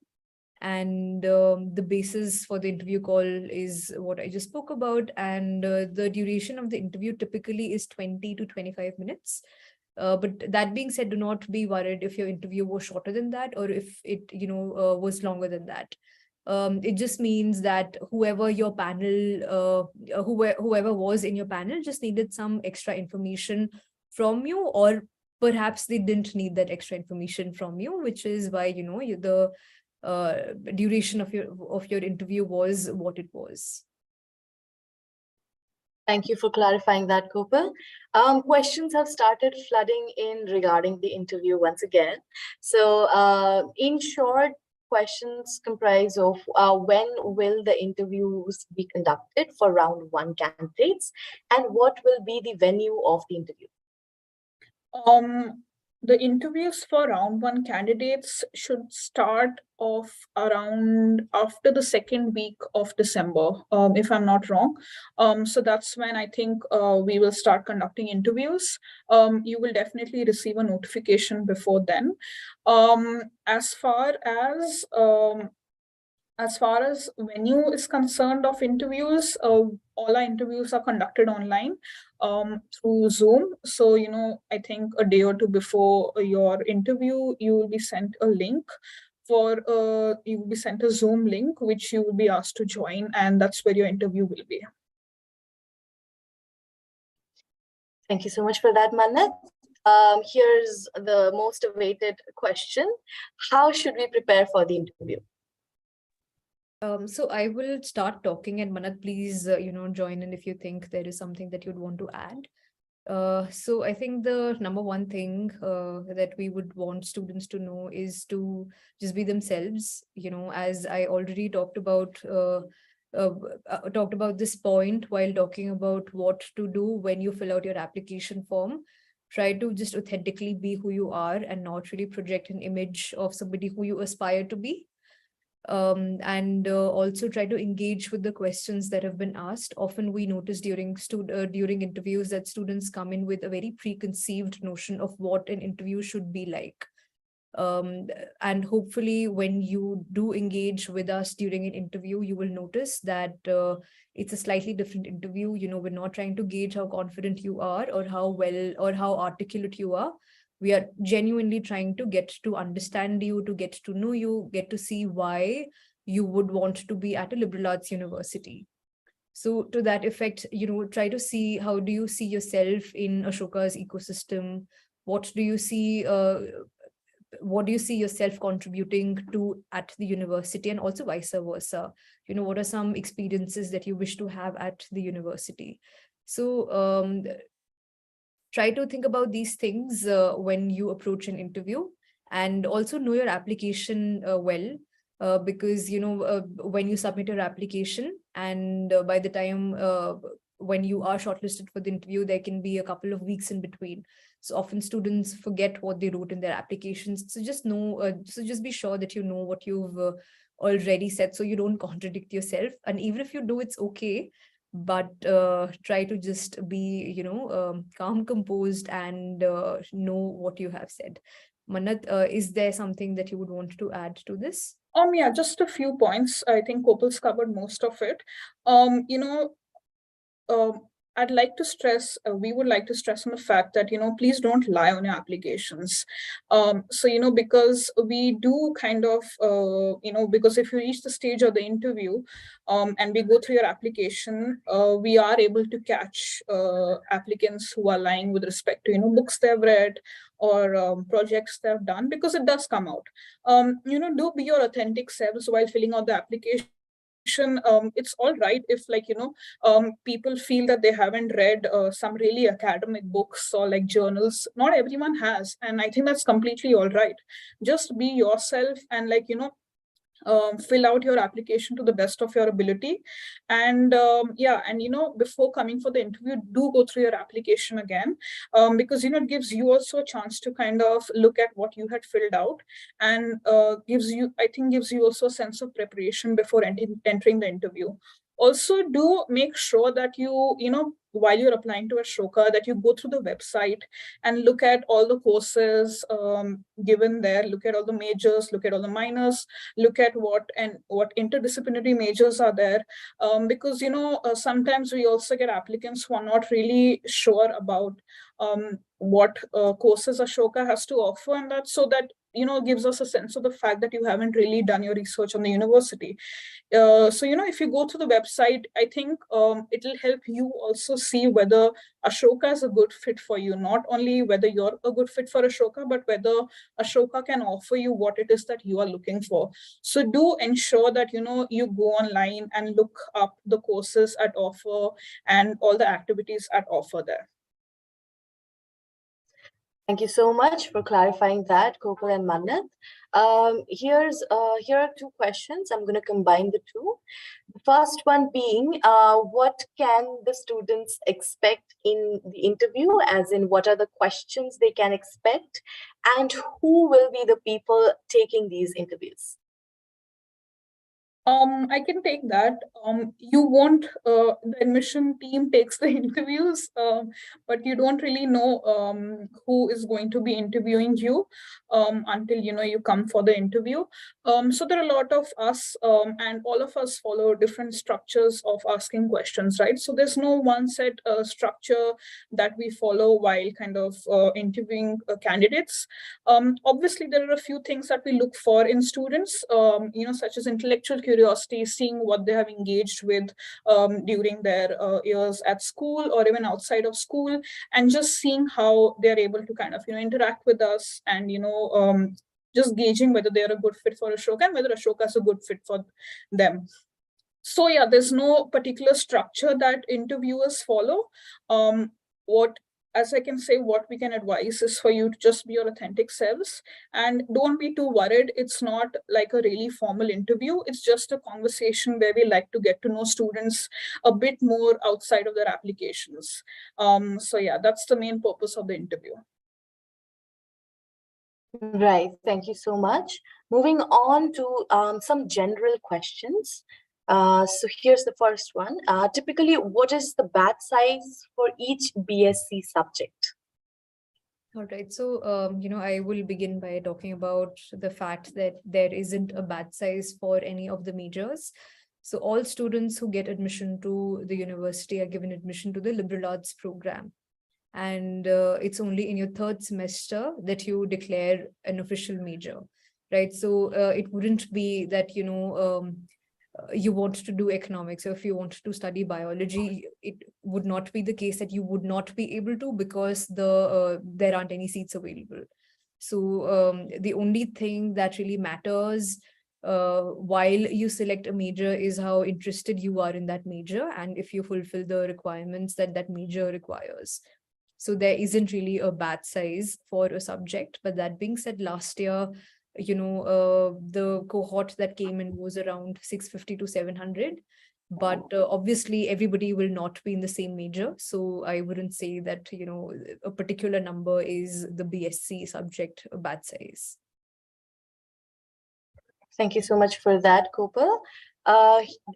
And the basis for the interview call is what I just spoke about. And the duration of the interview typically is 20 to 25 minutes. But that being said, do not be worried if your interview was shorter than that, or if it, was longer than that. It just means that whoever your panel, whoever was in your panel just needed some extra information from you, or perhaps they didn't need that extra information from you, which is why, the duration of your interview was what it was. Thank you for clarifying that, Gopal. Questions have started flooding in regarding the interview once again. So in short, questions comprise of when will the interviews be conducted for round 1 candidates, and what will be the venue of the interview? The interviews for round 1 candidates should start off around after the second week of December, if I'm not wrong. So that's when I think we will start conducting interviews. You will definitely receive a notification before then. As far as venue is concerned of interviews, all our interviews are conducted online through Zoom. So, I think a day or two before your interview, you will be sent a link you will be sent a Zoom link, which you will be asked to join, and that's where your interview will be. Thank you so much for that, Manat. Here's the most awaited question. How should we prepare for the interview? So I will start talking, and Manat, please, join in if you think there is something that you'd want to add. So I think the number one thing that we would want students to know is to just be themselves. As I already talked about this point while talking about what to do when you fill out your application form. Try to just authentically be who you are and not really project an image of somebody who you aspire to be. And also try to engage with the questions that have been asked. Often we notice during interviews that students come in with a very preconceived notion of what an interview should be like. And hopefully when you do engage with us during an interview, you will notice that it's a slightly different interview. We're not trying to gauge how confident you are or how well or how articulate you are. We are genuinely trying to get to understand you, to get to know you, get to see why you would want to be at a liberal arts university. So to that effect, try to see how do you see yourself in Ashoka's ecosystem? What do you see yourself contributing to at the university, and also vice versa? What are some experiences that you wish to have at the university? So try to think about these things when you approach an interview, and also know your application well, because when you submit your application, and by the time when you are shortlisted for the interview, there can be a couple of weeks in between. So often students forget what they wrote in their applications. So just be sure that you know what already set, so you don't contradict yourself. And even if you do, it's okay, but try to just be, calm, composed, and know what you have said. Manat, is there something that you would want to add to this? Yeah, just a few points. I think Kopal's covered most of it. You know, I'd like to stress, we would like to stress on the fact that, please don't lie on your applications. So, because we do kind of, because if you reach the stage of the interview and we go through your application, we are able to catch applicants who are lying with respect to, books they've read or projects they've done, because it does come out. Do be your authentic selves while filling out the application. It's all right if people feel that they haven't read some really academic books or like journals. Not everyone has, and I think that's completely all right. Just be yourself and fill out your application to the best of your ability. And before coming for the interview, do go through your application again, because it gives you also a chance to kind of look at what you had filled out, and gives you also a sense of preparation before entering the interview. Also, do make sure that while you're applying to Ashoka, that you go through the website and look at all the courses given there, look at all the majors, look at all the minors, look at what interdisciplinary majors are there, because sometimes we also get applicants who are not really sure about what courses Ashoka has to offer, and that gives us a sense of the fact that you haven't really done your research on the university. So if you go to the website, I think it'll help you also see whether Ashoka is a good fit for you, not only whether you're a good fit for Ashoka, but whether Ashoka can offer you what it is that you are looking for. So do ensure that you go online and look up the courses at offer and all the activities at offer there. Thank you so much for clarifying that, Kopal and Mannat. Here are two questions. I'm going to combine the two. The first one being, what can the students expect in the interview, as in what are the questions they can expect, and who will be the people taking these interviews? I can take that. You won't, the admission team takes the interviews, but you don't really know who is going to be interviewing you until you come for the interview. So there are a lot of us, and all of us follow different structures of asking questions, right? So there's no one set structure that we follow while kind of interviewing candidates. Obviously, there are a few things that we look for in students, such as intellectual curiosity, seeing what they have engaged with during their years at school or even outside of school, and just seeing how they're able to kind of interact with us, and just gauging whether they're a good fit for Ashoka and whether Ashoka is a good fit for them. So yeah, there's no particular structure that interviewers follow. As I can say, what we can advise is for you to just be your authentic selves, and don't be too worried. It's not like a really formal interview. It's just a conversation where we like to get to know students a bit more outside of their applications. So yeah, that's the main purpose of the interview. Right. Thank you so much. Moving on to some general questions. So here's the first one. Typically, what is the batch size for each BSc subject? All right. So, I will begin by talking about the fact that there isn't a batch size for any of the majors. So all students who get admission to the university are given admission to the liberal arts program. And it's only in your third semester that you declare an official major, right? So it wouldn't be that, you want to do economics, or if you want to study biology, it would not be the case that you would not be able to, because there aren't any seats available. So the only thing that really matters while you select a major is how interested you are in that major, and if you fulfill the requirements that that major requires. So there isn't really a batch size for a subject. But that being said, last year, the cohort that came in was around 650 to 700. But obviously, everybody will not be in the same major. So I wouldn't say that, a particular number is the BSc subject batch size. Thank you so much for that, Kopal.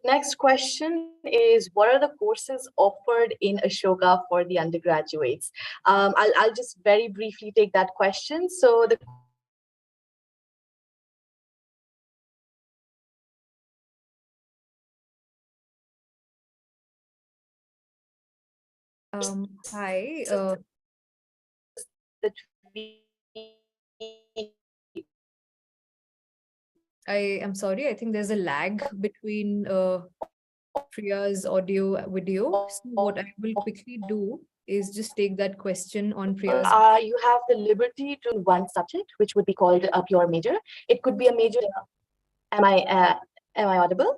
Next question is, what are the courses offered in Ashoka for the undergraduates? I'll just very briefly take that question. So the Hi. that we I am sorry. I think there's a lag between Priya's audio video. So what I will quickly do is just take that question on Priya's. you have the liberty to one subject, which would be called a pure major. It could be a major. Am I audible?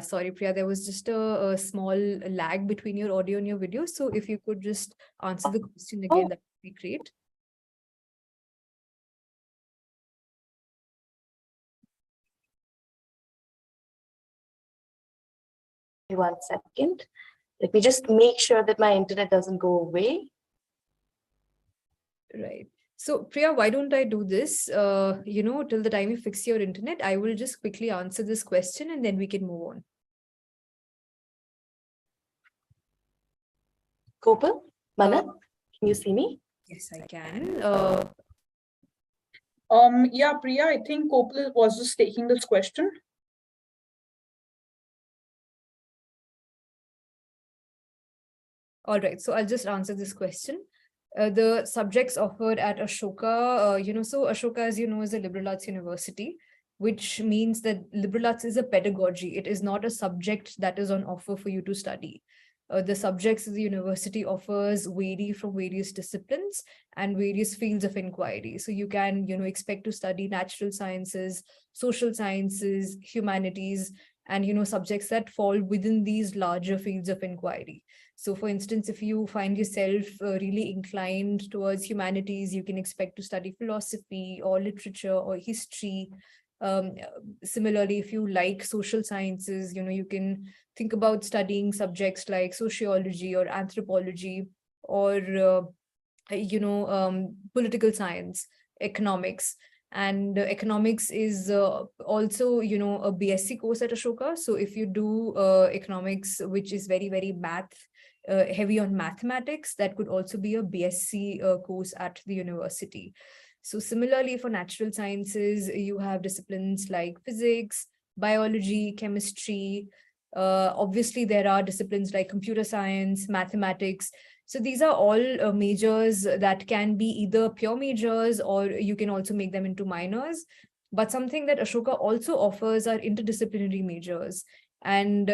Sorry, Priya, there was just a small lag between your audio and your video. So if you could just answer the question again, that would be great. One second. Let me just make sure that my internet doesn't go away. Right. So Priya, why don't I do this? Till the time you fix your internet, I will just quickly answer this question and then we can move on. Kopal, Mana, can you see me? Yes, I can. Yeah, Priya, I think Kopal was just taking this question. All right, so I'll just answer this question. The subjects offered at Ashoka, so Ashoka, as you know, is a liberal arts university, which means that liberal arts is a pedagogy. It is not a subject that is on offer for you to study. The subjects the university offers vary from various disciplines and various fields of inquiry. So you can, expect to study natural sciences, social sciences, humanities, and, subjects that fall within these larger fields of inquiry. So for instance, if you find yourself really inclined towards humanities, you can expect to study philosophy or literature or history. Similarly, if you like social sciences, you can think about studying subjects like sociology or anthropology or, political science, economics. And economics is also, a BSc course at Ashoka. So if you do economics, which is very, very heavy on mathematics, that could also be a BSc course at the university. So similarly, for natural sciences, you have disciplines like physics, biology, chemistry. Obviously, there are disciplines like computer science, mathematics. So these are all majors that can be either pure majors or you can also make them into minors. But something that Ashoka also offers are interdisciplinary majors. And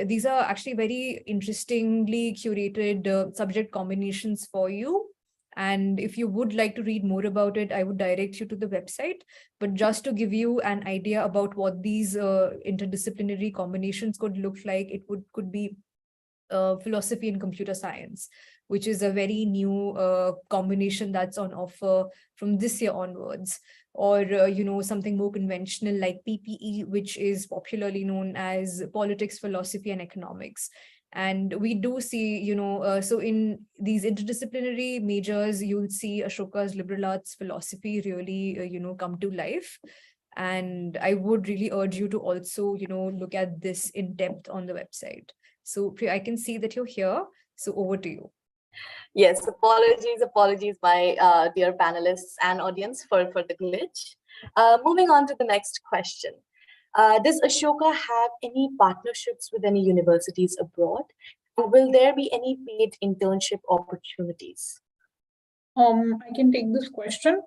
these are actually very interestingly curated subject combinations for you. And if you would like to read more about it, I would direct you to the website. But just to give you an idea about what these interdisciplinary combinations could look like, it could be philosophy and computer science, which is a very new combination that's on offer from this year onwards. Or, something more conventional like PPE, which is popularly known as politics, philosophy, and economics. And we do see, so in these interdisciplinary majors, you'll see Ashoka's liberal arts philosophy really, come to life. And I would really urge you to also, look at this in depth on the website. So Priya, I can see that you're here. So over to you. Yes, apologies, my dear panelists and audience for the glitch. Moving on to the next question. Does Ashoka have any partnerships with any universities abroad? And will there be any paid internship opportunities? I can take this question.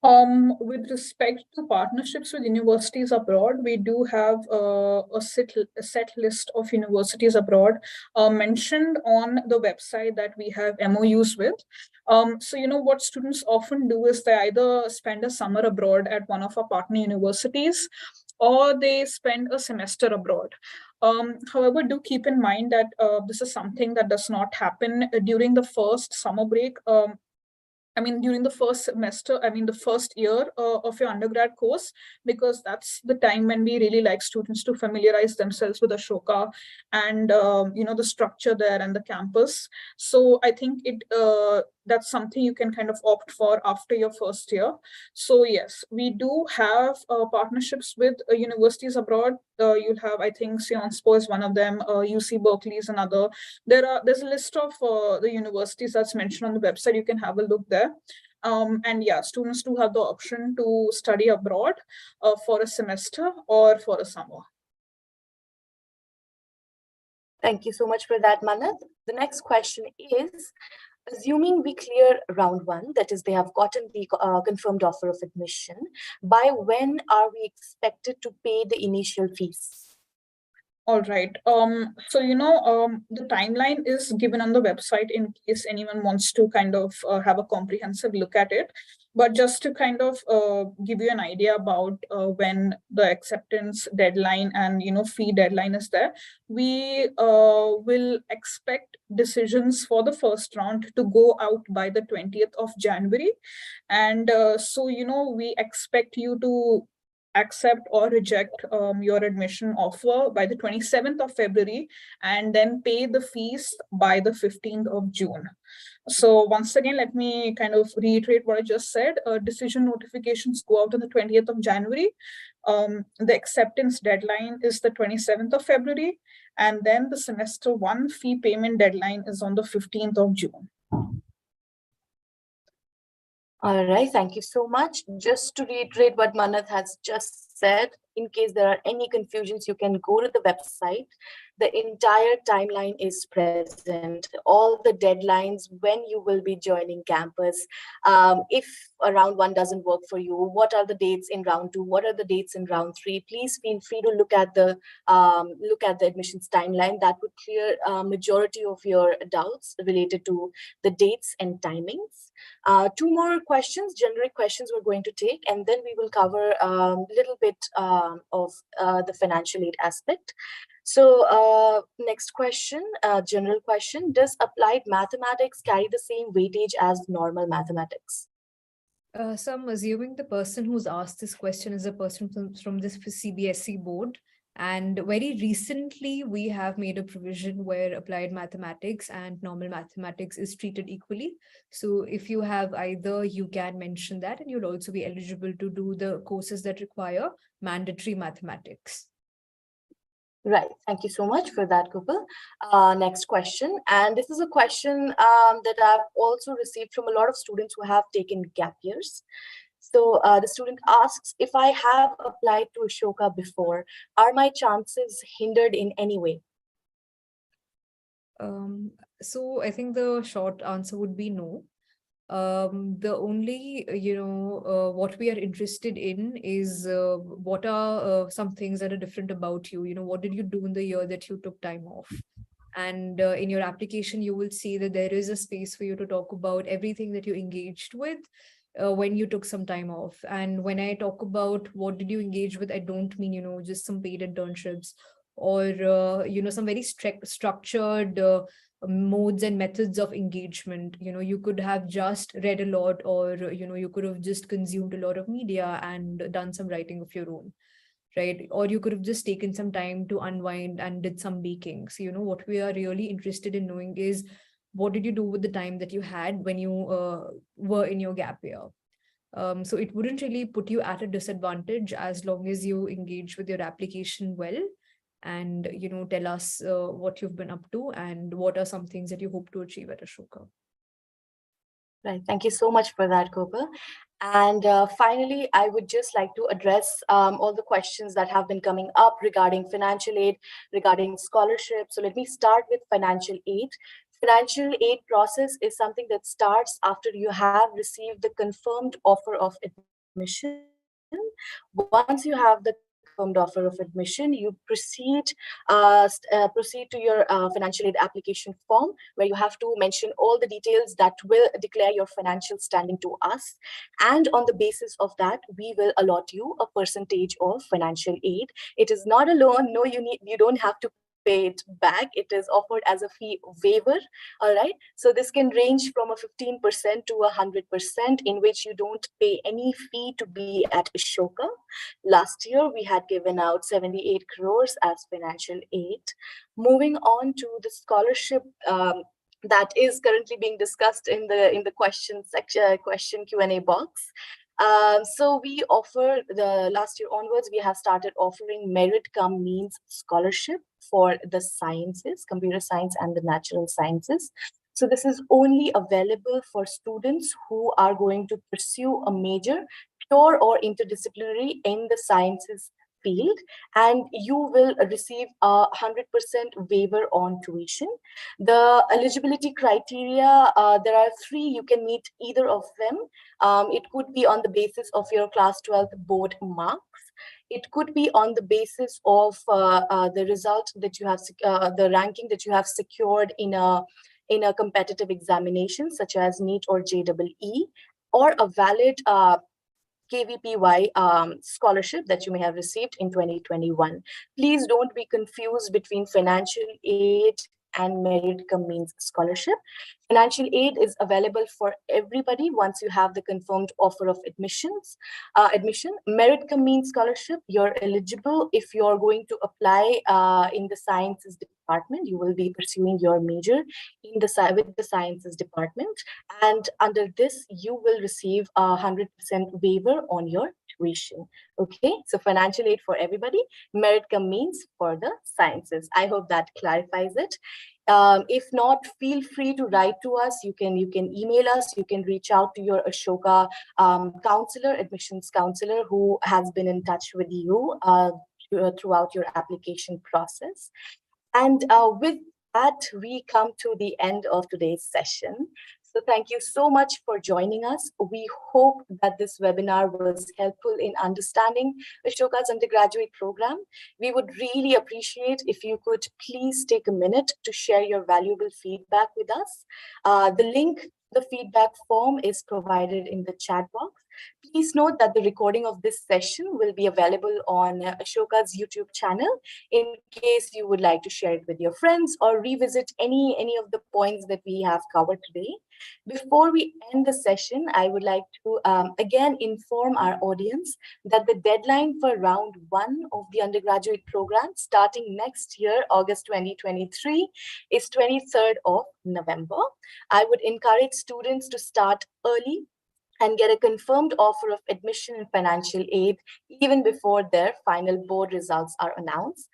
With respect to partnerships with universities abroad, we do have a set list of universities abroad mentioned on the website that we have MOUs with. So, what students often do is they either spend a summer abroad at one of our partner universities or they spend a semester abroad. However, do keep in mind that this is something that does not happen during the first summer break. During the first semester, the first year of your undergrad course, because that's the time when we really like students to familiarize themselves with Ashoka and, the structure there and the campus. So I think that's something you can kind of opt for after your first year. So yes, we do have partnerships with universities abroad. You'll have, I think, Sion is one of them, UC Berkeley is another. There's a list of the universities that's mentioned on the website. You can have a look there. And yeah, students do have the option to study abroad for a semester or for a summer. Thank you so much for that, Manath. The next question is, assuming we clear round one, that is, they have gotten the confirmed offer of admission, by when are we expected to pay the initial fees? All right. So, the timeline is given on the website in case anyone wants to kind of have a comprehensive look at it. But just to kind of give you an idea about when the acceptance deadline and, fee deadline is there, we will expect decisions for the first round to go out by the 20th of January. And so, we expect you to accept or reject your admission offer by the 27th of February and then pay the fees by the 15th of June. So once again, let me kind of reiterate what I just said. Decision notifications go out on the 20th of January. The acceptance deadline is the 27th of February. And then the semester one fee payment deadline is on the 15th of June. All right, thank you so much. Just to reiterate what Manath has just said, in case there are any confusions, you can go to the website. The entire timeline is present, all the deadlines, when you will be joining campus. If round one doesn't work for you, what are the dates in round two? What are the dates in round three? Please feel free to look at the admissions timeline. That would clear majority of your doubts related to the dates and timings. Two more questions, generic questions we're going to take, and then we will cover a little bit of the financial aid aspect. So next question, general question, does applied mathematics carry the same weightage as normal mathematics? So I'm assuming the person who's asked this question is a person from this CBSE board. And very recently, we have made a provision where applied mathematics and normal mathematics is treated equally. So if you have either, you can mention that, and you'll also be eligible to do the courses that require mandatory mathematics. Right. Thank you so much for that, Gopal. Next question. And this is a question that I've also received from a lot of students who have taken gap years. So the student asks, if I have applied to Ashoka before, are my chances hindered in any way? So I think the short answer would be no. The only, what we are interested in is what are some things that are different about you. What did you do in the year that you took time off? And in your application, you will see that there is a space for you to talk about everything that you engaged with when you took some time off. And when I talk about what did you engage with, I don't mean, just some paid internships or, some very structured modes and methods of engagement. You could have just read a lot, or you could have just consumed a lot of media and done some writing of your own, right? Or you could have just taken some time to unwind and did some baking. So what we are really interested in knowing is, what did you do with the time that you had when you were in your gap year? So it wouldn't really put you at a disadvantage as long as you engage with your application well, and tell us what you've been up to and what are some things that you hope to achieve at Ashoka. Right. Thank you so much for that, Gopal. And finally, I would just like to address all the questions that have been coming up regarding financial aid, regarding scholarships. So let me start with financial aid. Financial aid process is something that starts after you have received the confirmed offer of admission. Once you have the confirmed offer of admission, you proceed to your financial aid application form, where you have to mention all the details that will declare your financial standing to us. And on the basis of that, we will allot you a percentage of financial aid. It is not a loan. No, you don't have to pay it back. It is offered as a fee waiver. All right. So this can range from a 15% to 100%, in which you don't pay any fee to be at Ashoka. Last year, we had given out 78 crores as financial aid. Moving on to the scholarship that is currently being discussed in the question section, question Q&A box. So we offer, the last year onwards, we have started offering merit cum means scholarship for the sciences, computer science and the natural sciences. So this is only available for students who are going to pursue a major, pure or interdisciplinary in the sciences field, and you will receive a 100% waiver on tuition. The eligibility criteria, there are three. You can meet either of them. It could be on the basis of your class 12th board marks. It could be on the basis of the result that you have, the ranking that you have secured in a competitive examination, such as NEET or JEE, or a valid KVPY scholarship that you may have received in 2021. Please don't be confused between financial aid and merit cum means scholarship. Financial aid is available for everybody once you have the confirmed offer of admission. Merit cum means scholarship, you're eligible if you're going to apply in the sciences department. You will be pursuing your major in with the sciences department, and under this you will receive a 100% waiver on your tuition. Okay, so financial aid for everybody, merit cum means for the sciences. I hope that clarifies it. If not, feel free to write to us. You can email us. You can reach out to your Ashoka counselor, admissions counselor, who has been in touch with you throughout your application process. And with that, we come to the end of today's session. So thank you so much for joining us. We hope that this webinar was helpful in understanding Ashoka's undergraduate program. We would really appreciate if you could please take a minute to share your valuable feedback with us. The link, the feedback form is provided in the chat box. Please note that the recording of this session will be available on Ashoka's YouTube channel in case you would like to share it with your friends or revisit any of the points that we have covered today. Before we end the session, I would like to again inform our audience that the deadline for round 1 of the undergraduate program starting next year, August 2023, is 23rd of November. I would encourage students to start early and get a confirmed offer of admission and financial aid even before their final board results are announced.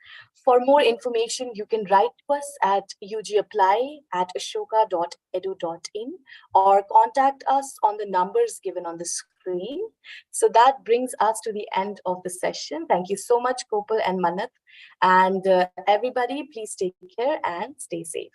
For more information, you can write to us at ugapply@ashoka.edu.in or contact us on the numbers given on the screen. So that brings us to the end of the session. Thank you so much, Kopal and Manat. And everybody, please take care and stay safe.